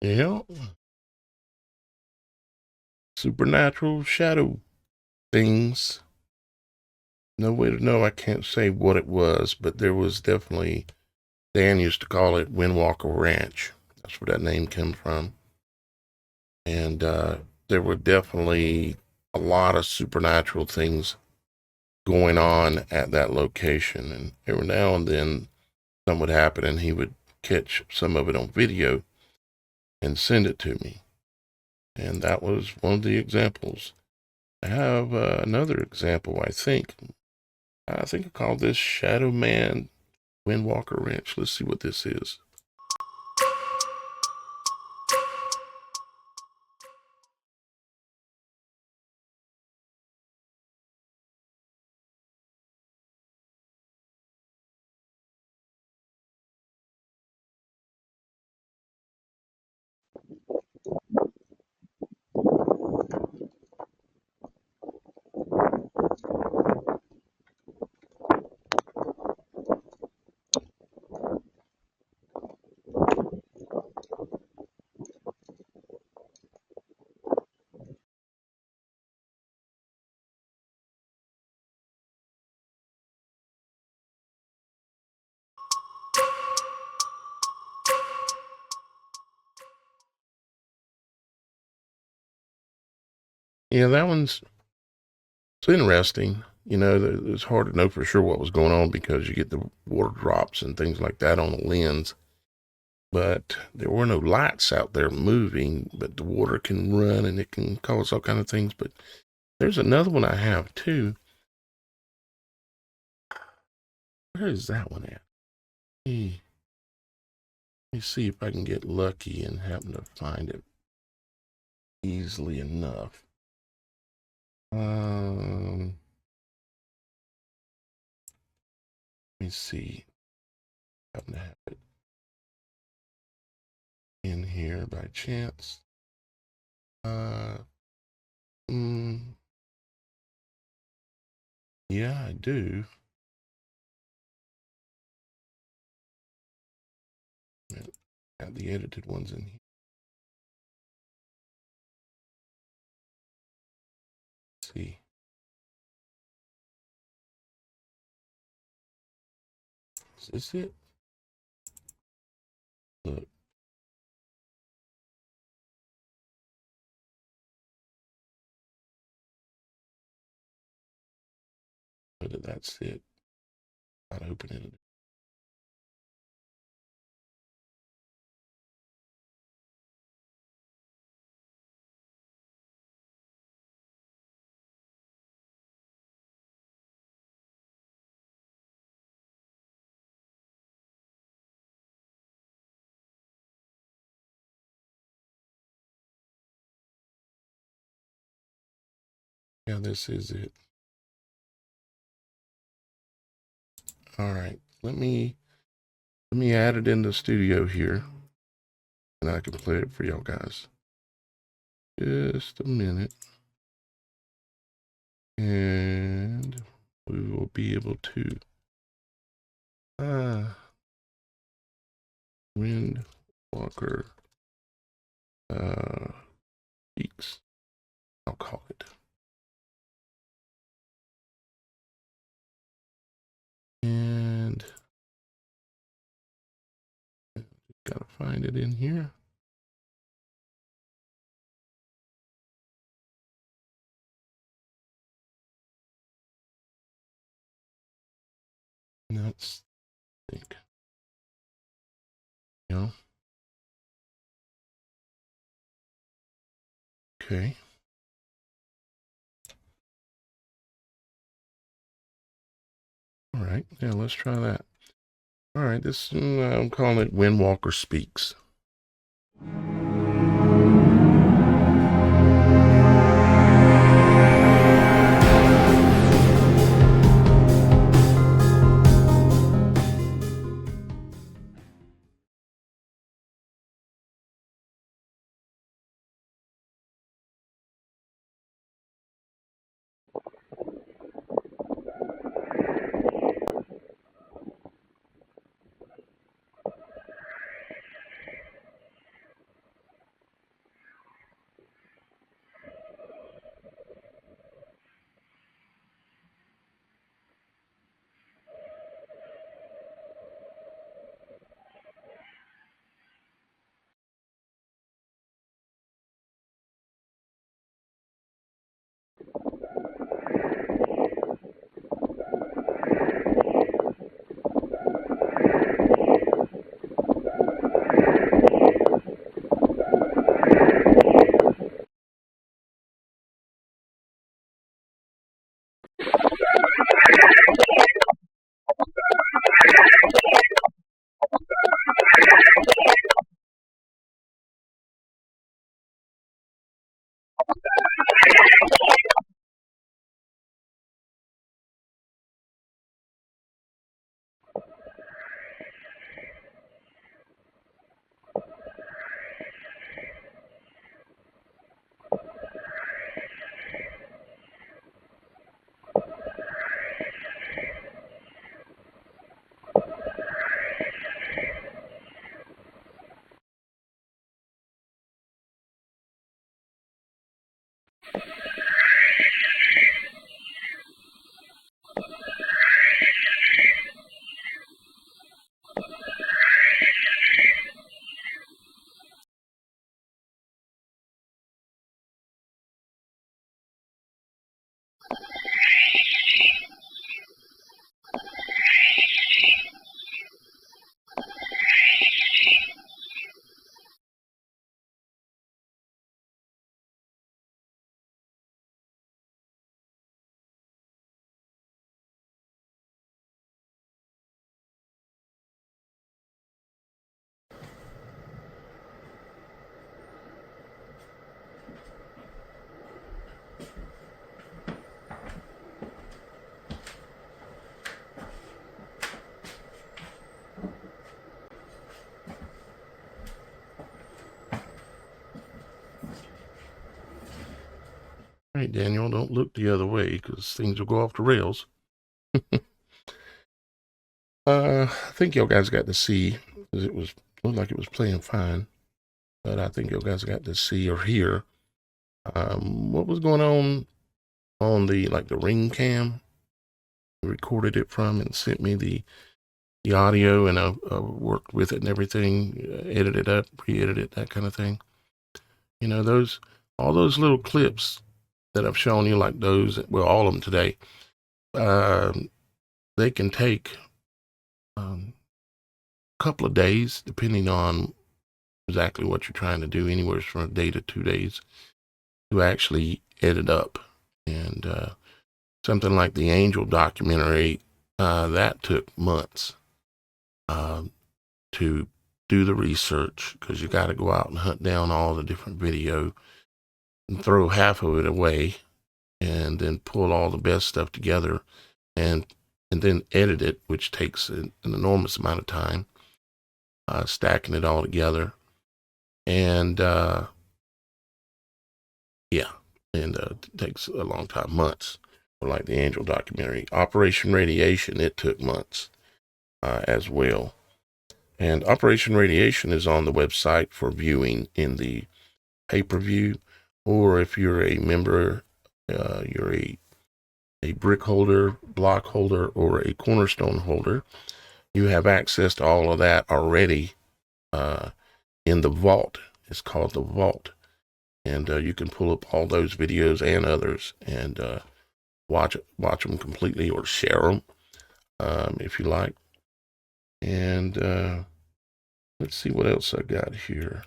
Yeah. Supernatural shadow things. No way to know. I can't say what it was, but there was definitely, Dan used to call it Windwalker Ranch. That's where that name came from. And there were definitely a lot of supernatural things going on at that location. And every now and then something would happen and he would catch some of it on video and send it to me. And that was one of the examples. I have another example, I think. I called this Shadow Man Windwalker Ranch. Let's see what this is. Yeah, that one's it's interesting. You know, it's hard to know for sure what was going on because you get the water drops and things like that on the lens. But there were no lights out there moving, but the water can run and it can cause all kind of things. But there's another one I have too. Where is that one at? Let me see if I can get lucky and happen to find it easily enough. Let me see. Happen to have it in here by chance. Yeah, I do. Got the edited ones in here. Let's see. Is this it? Look. Whether that's it. Not opening it. Yeah, this is it. All right, let me add it in the studio here, and I can play it for y'all guys. Just a minute, and we will be able to Windwalker Pics, I'll call it. And gotta find it in here. Let's think. No. Okay. All right. Yeah, let's try that. All right. This I'm calling it Windwalker Speaks. All right, Daniel, don't look the other way because things will go off the rails. I think y'all guys got to see, because it was looked like it was playing fine, but I think you guys got to see or hear what was going on the Ring cam. Recorded it from and sent me the audio, and I worked with it and everything, edited it up, re-edited it, that kind of thing. You know, all those little clips that I've shown you, like those, well, all of them today, they can take a couple of days, depending on exactly what you're trying to do, anywhere from a day to 2 days to actually edit up. And something like the Angel documentary, that took months to do the research, because you got to go out and hunt down all the different video and throw half of it away, and then pull all the best stuff together and then edit it, which takes an enormous amount of time, stacking it all together. And it takes a long time, months. Or like the Angel documentary. Operation Radiation, it took months as well. And Operation Radiation is on the website for viewing in the pay-per-view, or if you're a member, you're a brick holder, block holder, or a cornerstone holder, you have access to all of that already in the vault. It's called the vault. And you can pull up all those videos and others and watch them completely, or share them if you like. And let's see what else I got here.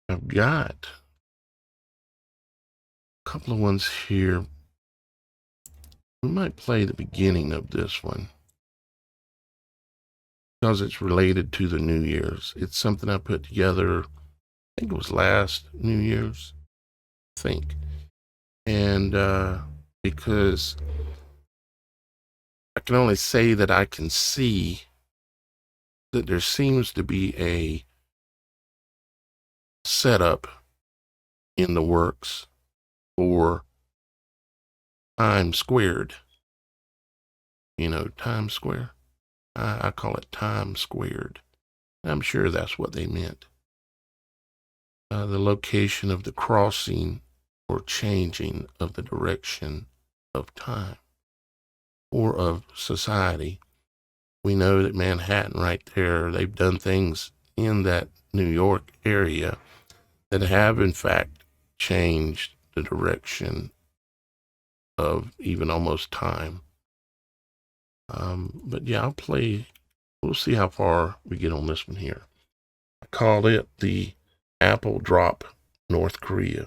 I've got a couple of ones here. We might play the beginning of this one, because it's related to the New Year's. It's something I put together, I think it was last New Year's, I think. And because I can only say that I can see that there seems to be a setup in the works for Times Squared. You know, Times Square. I call it Times Squared. I'm sure that's what they meant. The location of the crossing or changing of the direction of time or of society. We know that Manhattan right there, they've done things in that New York area that have in fact changed the direction of even almost time. But yeah, we'll see how far we get on this one here. I call it the Apple Drop North Korea.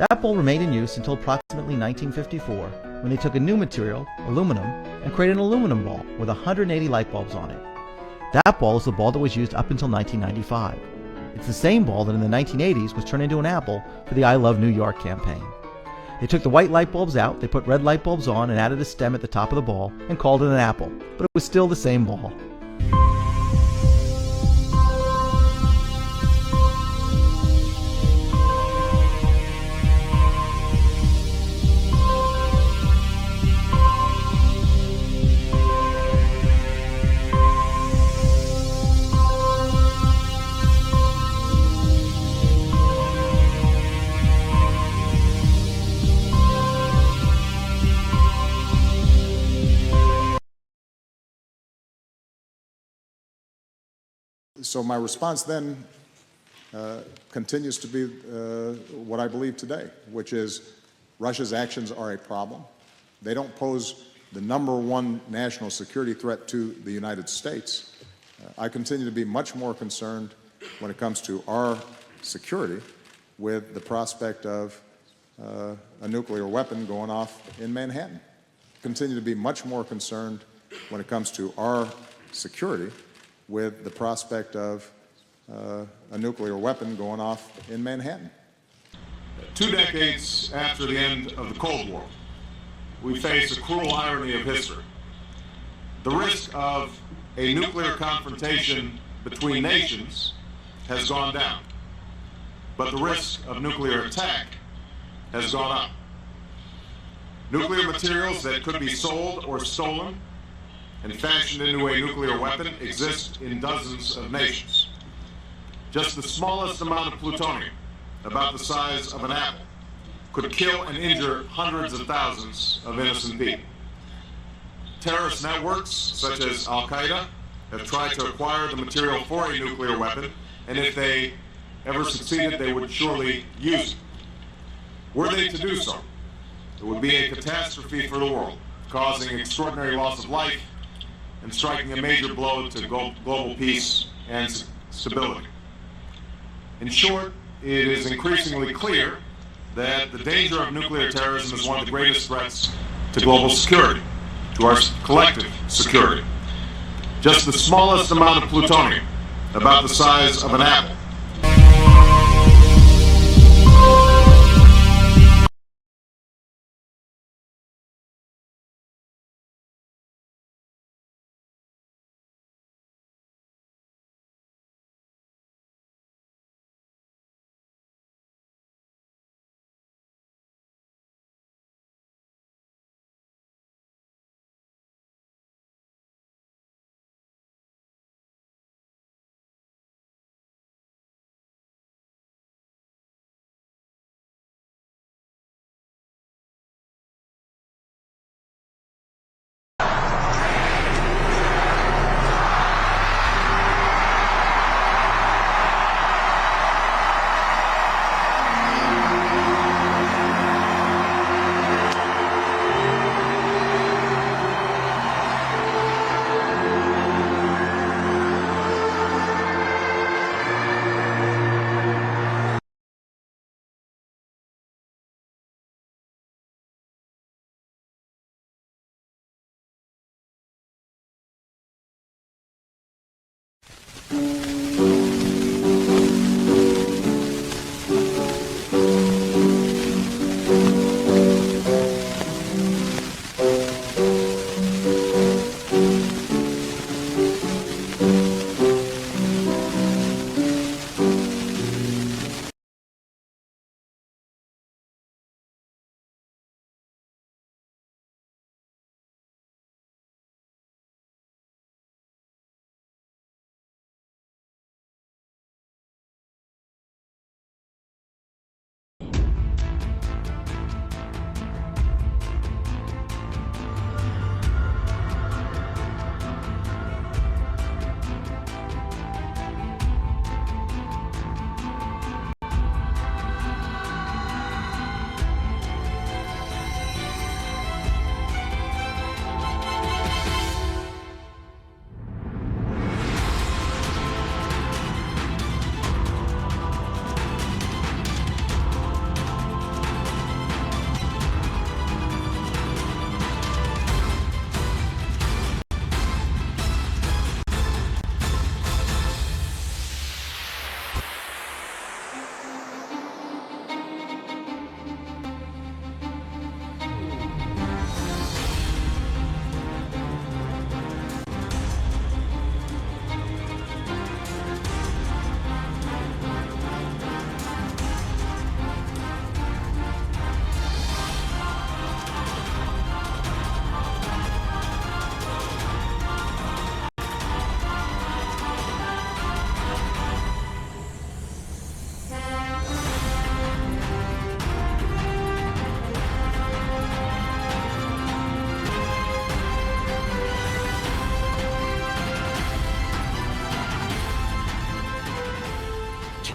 That bulb remained in use until approximately 1954, when they took a new material, aluminum, and created an aluminum ball with 180 light bulbs on it. That ball is the ball that was used up until 1995. It's the same ball that in the 1980s was turned into an apple for the I Love New York campaign. They took the white light bulbs out, they put red light bulbs on, and added a stem at the top of the ball and called it an apple, but it was still the same ball. So my response then continues to be what I believe today, which is Russia's actions are a problem. They don't pose the #1 national security threat to the United States. I continue to be much more concerned when it comes to our security with the prospect of a nuclear weapon going off in Manhattan. Continue to be much more concerned when it comes to our security with the prospect of a nuclear weapon going off in Manhattan. 2 decades after the end of the Cold War, we face a cruel irony of history. The risk of a nuclear confrontation between nations has gone down, but the risk of nuclear attack has gone up. Nuclear materials that could be sold or stolen and fashioned into a nuclear weapon exist in dozens of nations. Just the smallest amount of plutonium, about the size of an apple, could kill and injure hundreds of thousands of innocent people. Terrorist networks, such as Al-Qaeda, have tried to acquire the material for a nuclear weapon, and if they ever succeeded, they would surely use it. Were they to do so, it would be a catastrophe for the world, causing extraordinary loss of life and striking a major blow to global peace and stability. In short, it is increasingly clear that the danger of nuclear terrorism is one of the greatest threats to global security, to our collective security. Just the smallest amount of plutonium, about the size of an apple,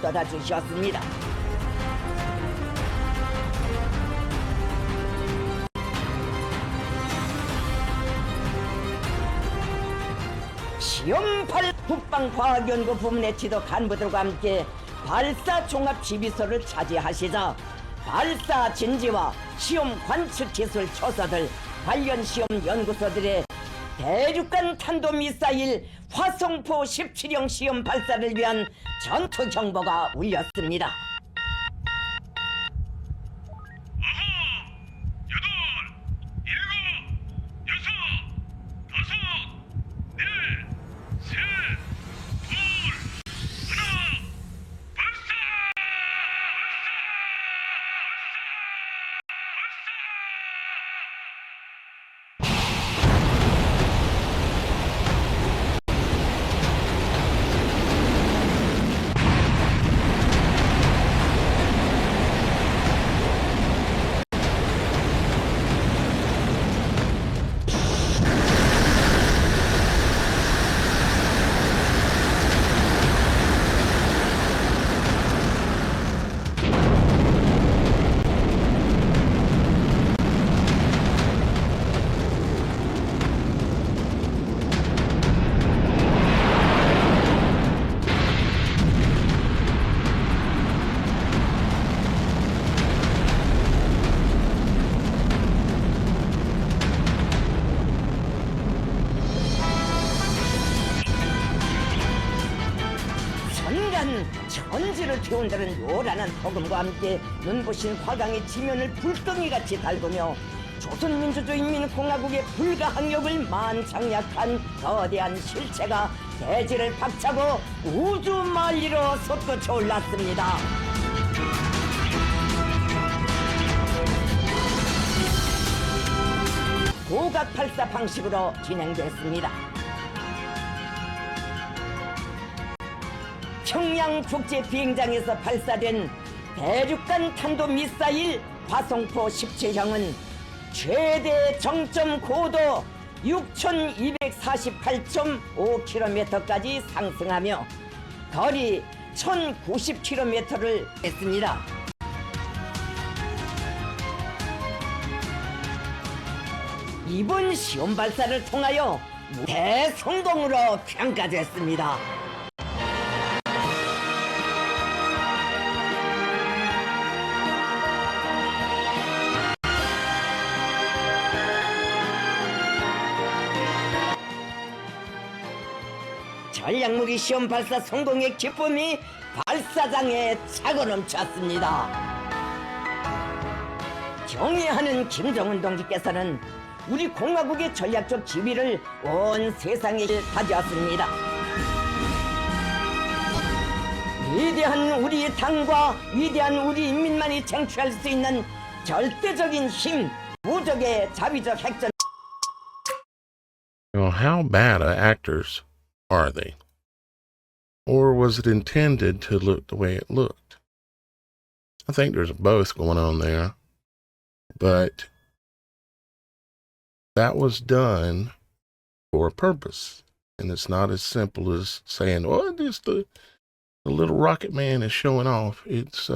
붙들어 주셨습니다. 시험발 국방과학연구 부문의 지도 간부들과 함께 발사 종합 지휘소를 차지하시자 발사 진지와 시험 관측 기술 초서들, 관련 시험 연구소들의 대륙간 탄도미사일 화성포 17형 시험 발사를 위한 전투 경보가 울렸습니다. 천지를 태운다는 요란한 폭음과 함께 눈부신 화강의 지면을 불덩이같이 닳으며 조선민주주의인민공화국의 불가항력을 만장약한 거대한 실체가 대지를 박차고 우주 만리로 솟구쳐 올랐습니다. 고각 발사 방식으로 진행됐습니다. 평양국제 비행장에서 발사된 대륙간 탄도미사일 화성포 17형은 최대 정점 고도 6,248.5km까지 상승하며 거리 1,090km를 했습니다. 이번 시험 발사를 통하여 대성공으로 평가됐습니다. 전략무기 시험 발사 성공의 기쁨이 발사장에 차고 넘쳤습니다. 경애하는 김정은 동지께서는 우리 공화국의 전략적 지위를 온 세상에 가져왔습니다. 위대한 우리 당과 위대한 우리 인민만이 쟁취할 수 있는 절대적인 힘, 무적의 자위적 핵전. How bad actors are they? Or was it intended to look the way it looked? I think there's both going on there. But that was done for a purpose. And it's not as simple as saying, oh, just the little rocket man is showing off. It's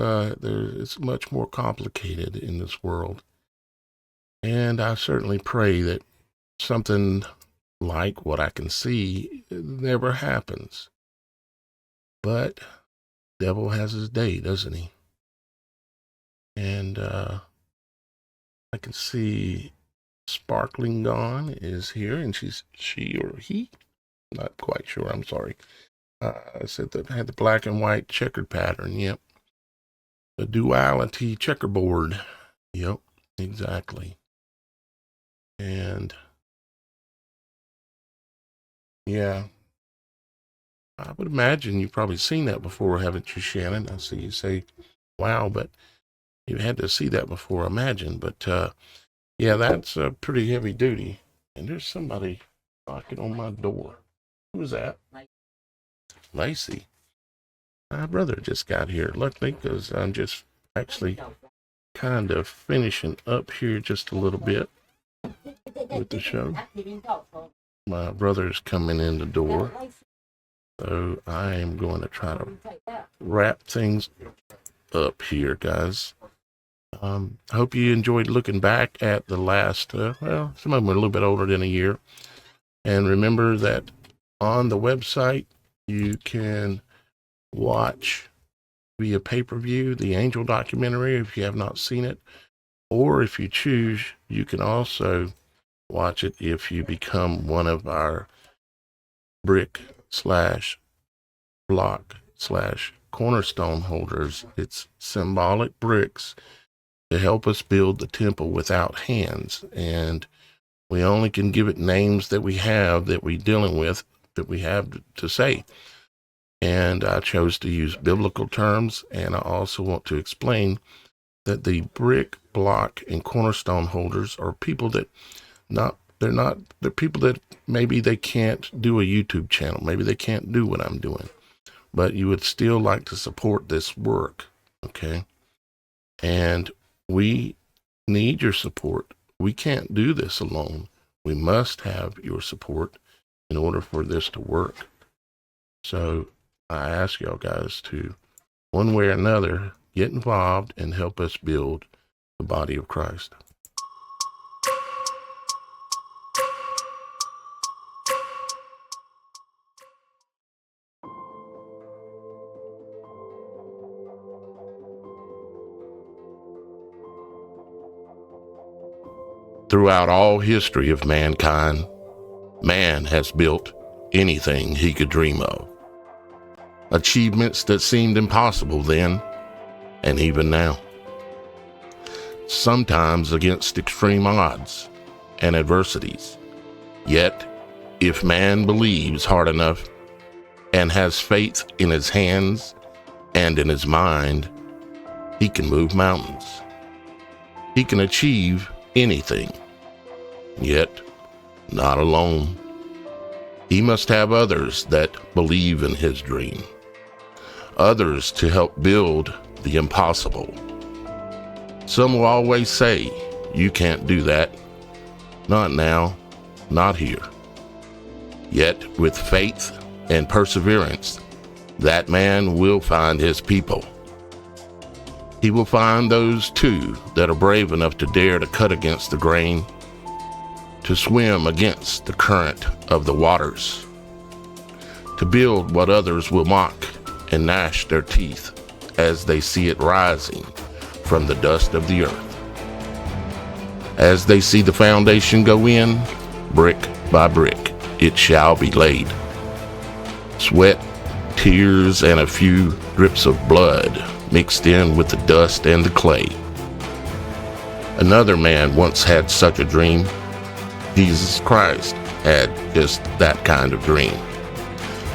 much more complicated in this world. And I certainly pray that something like what I can see never happens. But devil has his day, doesn't he? And I can see Sparkling Gone is here, and she or he, not quite sure, I'm sorry. I said that had the black and white checkered pattern, yep. The duality checkerboard, yep, exactly. And yeah, I would imagine you've probably seen that before, haven't you, Shannon? I see you say, wow, but you had to see that before, I imagine. But yeah, that's pretty heavy duty. And there's somebody knocking on my door. Who was that? Lacey. My brother just got here, luckily, because I'm just actually kind of finishing up here just a little bit with the show. My brother's coming in the door. So I am going to try to wrap things up here, guys. I hope you enjoyed looking back at the last, well, some of them are a little bit older than a year. And remember that on the website, you can watch via pay-per-view the Angel documentary if you have not seen it. Or if you choose, you can also watch it if you become one of our brick/block/cornerstone holders. It's symbolic bricks to help us build the temple without hands. And we only can give it names that we have, that we're dealing with, that we have to say. And I chose to use biblical terms. And I also want to explain that the brick, block, and cornerstone holders are people that they're people that maybe they can't do a YouTube channel. Maybe they can't do what I'm doing, but you would still like to support this work. Okay. And we need your support. We can't do this alone. We must have your support in order for this to work. So I ask y'all guys to, one way or another, get involved and help us build the body of Christ. Throughout all history of mankind, man has built anything he could dream of. Achievements that seemed impossible then, and even now. Sometimes against extreme odds and adversities. Yet, if man believes hard enough and has faith in his hands and in his mind, he can move mountains. He can achieve anything, yet not alone. He must have others that believe in his dream, others to help build the impossible. Some will always say, you can't do that. Not now, not here. Yet with faith and perseverance, that man will find his people. He will find those too that are brave enough to dare to cut against the grain, to swim against the current of the waters, to build what others will mock and gnash their teeth as they see it rising from the dust of the earth. As they see the foundation go in, brick by brick, it shall be laid. Sweat, tears, and a few drips of blood mixed in with the dust and the clay. Another man once had such a dream. Jesus Christ had just that kind of dream.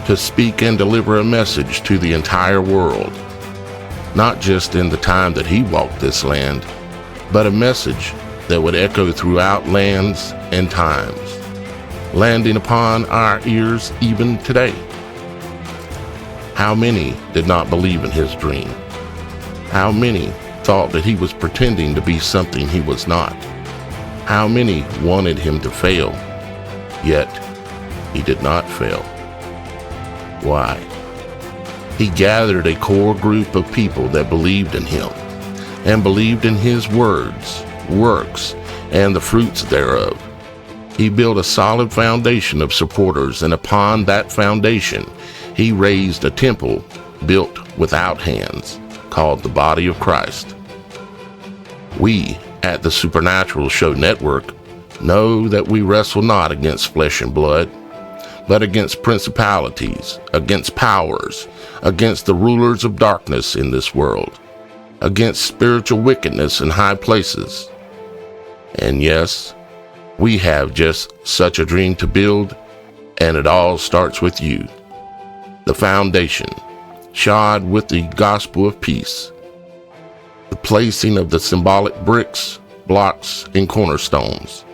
To speak and deliver a message to the entire world, not just in the time that he walked this land, but a message that would echo throughout lands and times, landing upon our ears even today. How many did not believe in his dream? How many thought that he was pretending to be something he was not? How many wanted him to fail? Yet he did not fail. Why? He gathered a core group of people that believed in him and believed in his words, works, and the fruits thereof. He built a solid foundation of supporters, and upon that foundation, he raised a temple built without hands, called the body of Christ. We at the Supernatural Show Network know that we wrestle not against flesh and blood, but against principalities, against powers, against the rulers of darkness in this world, against spiritual wickedness in high places. And yes, we have just such a dream to build, and it all starts with you. The foundation, shod with the gospel of peace. The placing of the symbolic bricks, blocks, and cornerstones.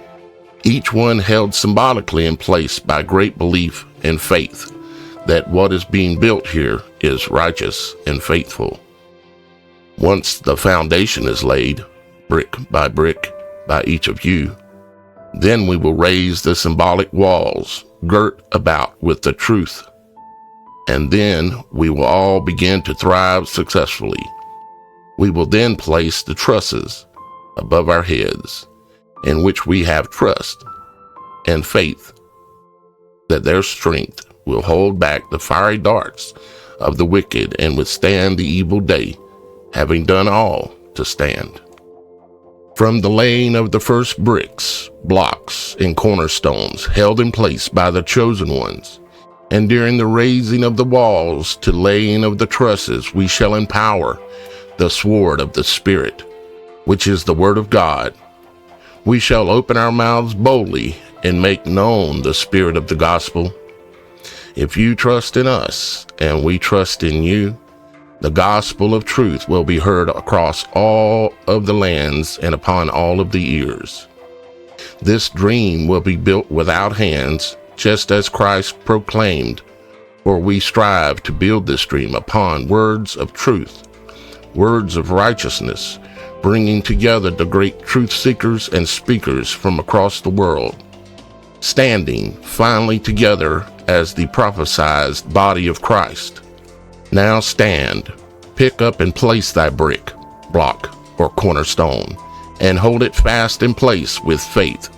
Each one held symbolically in place by great belief and faith that what is being built here is righteous and faithful. Once the foundation is laid, brick by each of you, then we will raise the symbolic walls girt about with the truth and then we will all begin to thrive successfully. We will then place the trusses above our heads, in which we have trust and faith that their strength will hold back the fiery darts of the wicked and withstand the evil day, having done all to stand. From the laying of the first bricks, blocks, and cornerstones held in place by the chosen ones, and during the raising of the walls to laying of the trusses, we shall empower the sword of the Spirit, which is the word of God. We shall open our mouths boldly and make known the spirit of the gospel. If you trust in us and we trust in you, the gospel of truth will be heard across all of the lands and upon all of the ears. This dream will be built without hands, just as Christ proclaimed, for we strive to build this dream upon words of truth, words of righteousness, bringing together the great truth seekers and speakers from across the world, standing finally together as the prophesied body of Christ. Now stand, pick up and place thy brick, block, or cornerstone, and hold it fast in place with faith,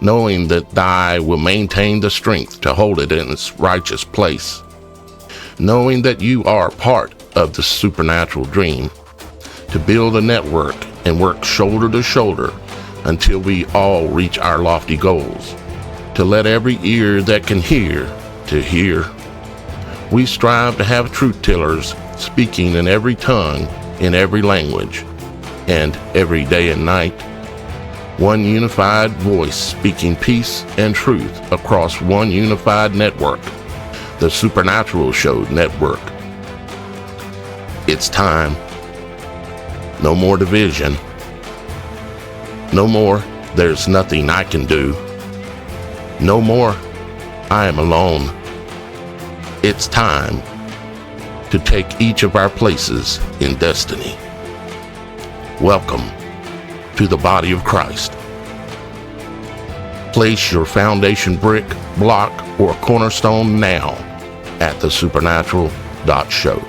knowing that thou will maintain the strength to hold it in its righteous place, knowing that you are part of the supernatural dream, to build a network and work shoulder to shoulder until we all reach our lofty goals, to let every ear that can hear to hear. We strive to have truth tellers speaking in every tongue, in every language, and every day and night. One unified voice speaking peace and truth across one unified network, the Supernatural.Show network. It's time. No more division. No more, there's nothing I can do. No more, I am alone. It's time to take each of our places in destiny. Welcome to the body of Christ. Place your foundation brick, block, or cornerstone now at TheSupernatural.Show.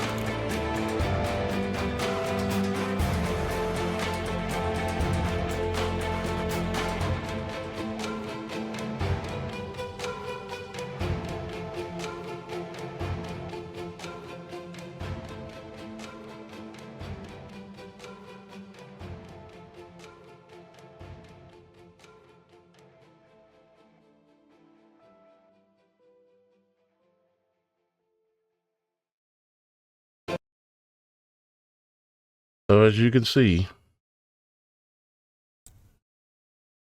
So as you can see,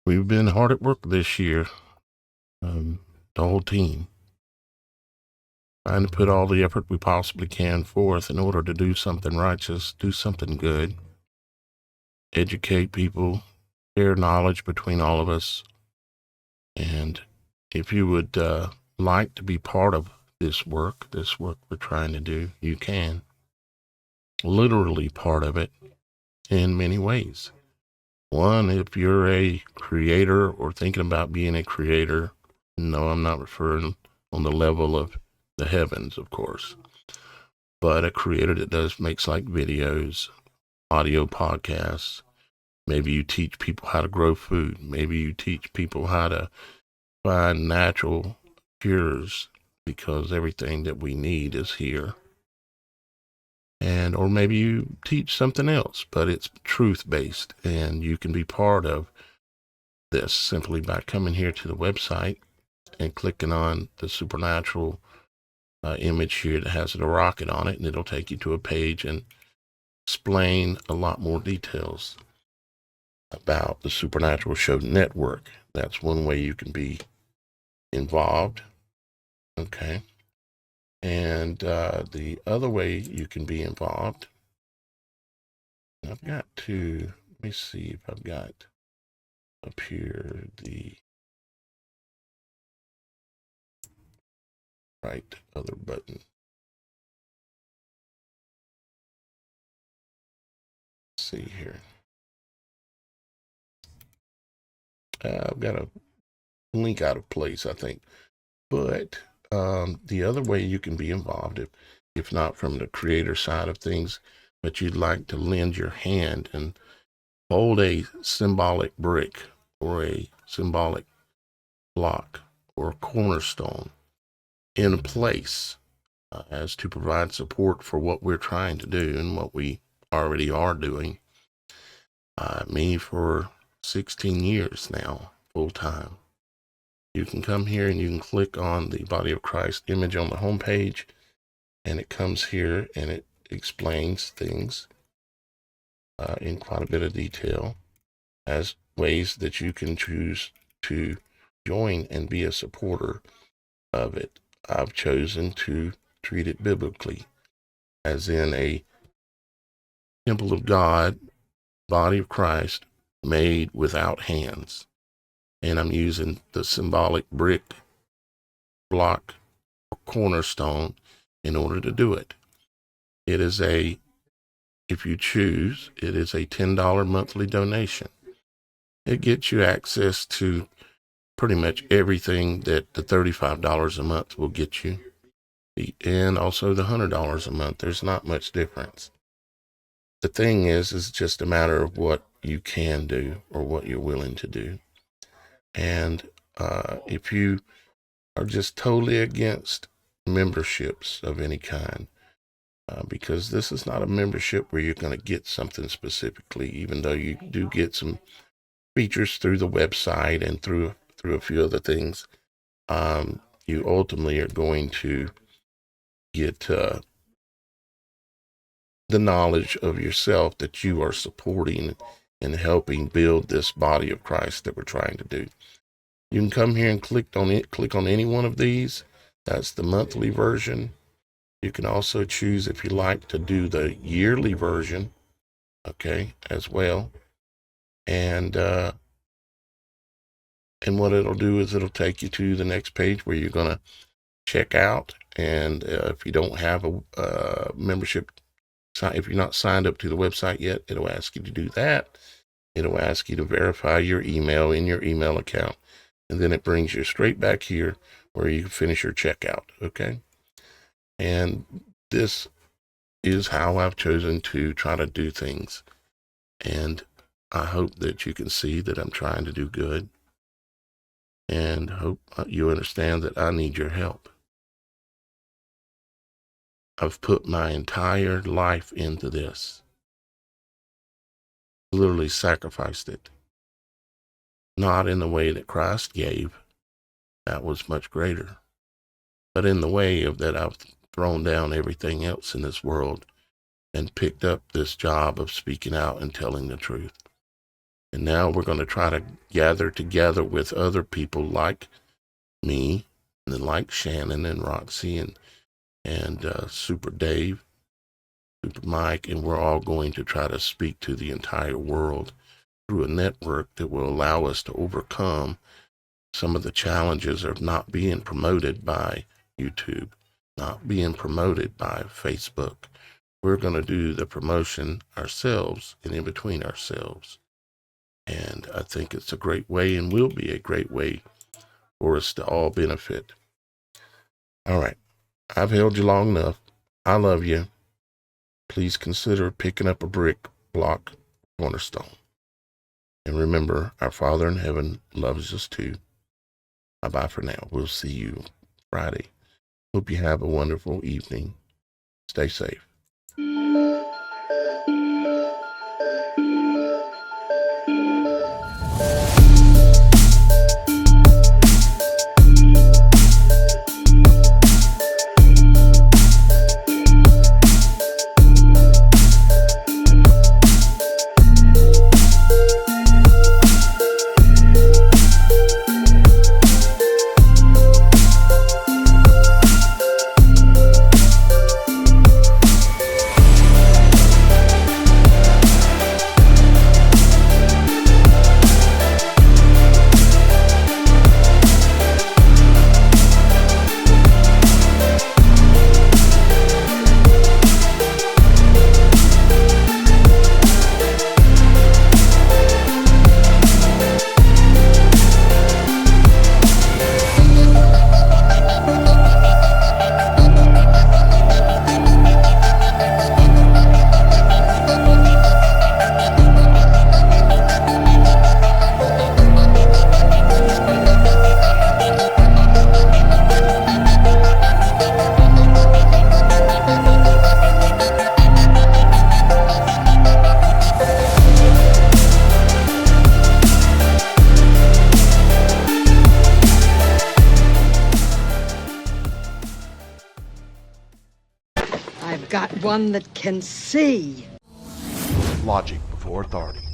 we've been hard at work this year, the whole team, trying to put all the effort we possibly can forth in order to do something righteous, do something good, educate people, share knowledge between all of us. And if you would like to be part of this work we're trying to do, you can. Literally part of it in many ways. One, if you're a creator or thinking about being a creator, no, I'm not referring on the level of the heavens, of course, but a creator that makes like videos, audio podcasts. Maybe you teach people how to grow food. Maybe you teach people how to find natural cures, because everything that we need is here. And or maybe you teach something else, but it's truth-based, and you can be part of this simply by coming here to the website and clicking on the supernatural image here that has the rocket on it, and it'll take you to a page and explain a lot more details about the Supernatural.Show network. That's one way you can be involved. Okay. And the other way you can be involved, I've got to, let me see if I've got up here the right other button. Let's see here. I've got a link out of place, I think. But the other way you can be involved, if not from the creator side of things, but you'd like to lend your hand and hold a symbolic brick or a symbolic block or cornerstone in place as to provide support for what we're trying to do and what we already are doing. Me for 16 years now, full time. You can come here and you can click on the Body of Christ image on the homepage, and it comes here and it explains things in quite a bit of detail as ways that you can choose to join and be a supporter of it. I've chosen to treat it biblically, as in a temple of God, body of Christ, made without hands. And I'm using the symbolic brick, block, or cornerstone in order to do it. It is if you choose, it is a $10 monthly donation. It gets you access to pretty much everything that the $35 a month will get you, and also the $100 a month. There's not much difference. The thing is, it's just a matter of what you can do or what you're willing to do. And if you are just totally against memberships of any kind, because this is not a membership where you're going to get something specifically, even though you do get some features through the website and through a few other things, you ultimately are going to get the knowledge of yourself that you are supporting and helping build this body of Christ that we're trying to do. You can come here and click on any one of these. That's the monthly version. You can also choose, if you like, to do the yearly version, okay, as well. And what it'll do is it'll take you to the next page where you're going to check out. And if you don't have a membership, if you're not signed up to the website yet, it'll ask you to do that. It'll ask you to verify your email in your email account. And then it brings you straight back here where you can finish your checkout, okay? And this is how I've chosen to try to do things. And I hope that you can see that I'm trying to do good. And hope you understand that I need your help. I've put my entire life into this. Literally sacrificed it. Not in the way that Christ gave. That was much greater. But in the way of that I've thrown down everything else in this world and picked up this job of speaking out and telling the truth. And now we're going to try to gather together with other people like me, and like Shannon and Roxy and Super Dave, Super Mike, and we're all going to try to speak to the entire world through a network that will allow us to overcome some of the challenges of not being promoted by YouTube, not being promoted by Facebook. We're going to do the promotion ourselves and in between ourselves. And I think it's a great way and will be a great way for us to all benefit. All right. I've held you long enough. I love you. Please consider picking up a brick, block, cornerstone. And remember, our Father in heaven loves us too. Bye-bye for now. We'll see you Friday. Hope you have a wonderful evening. Stay safe. got one that can see. Logic before authority.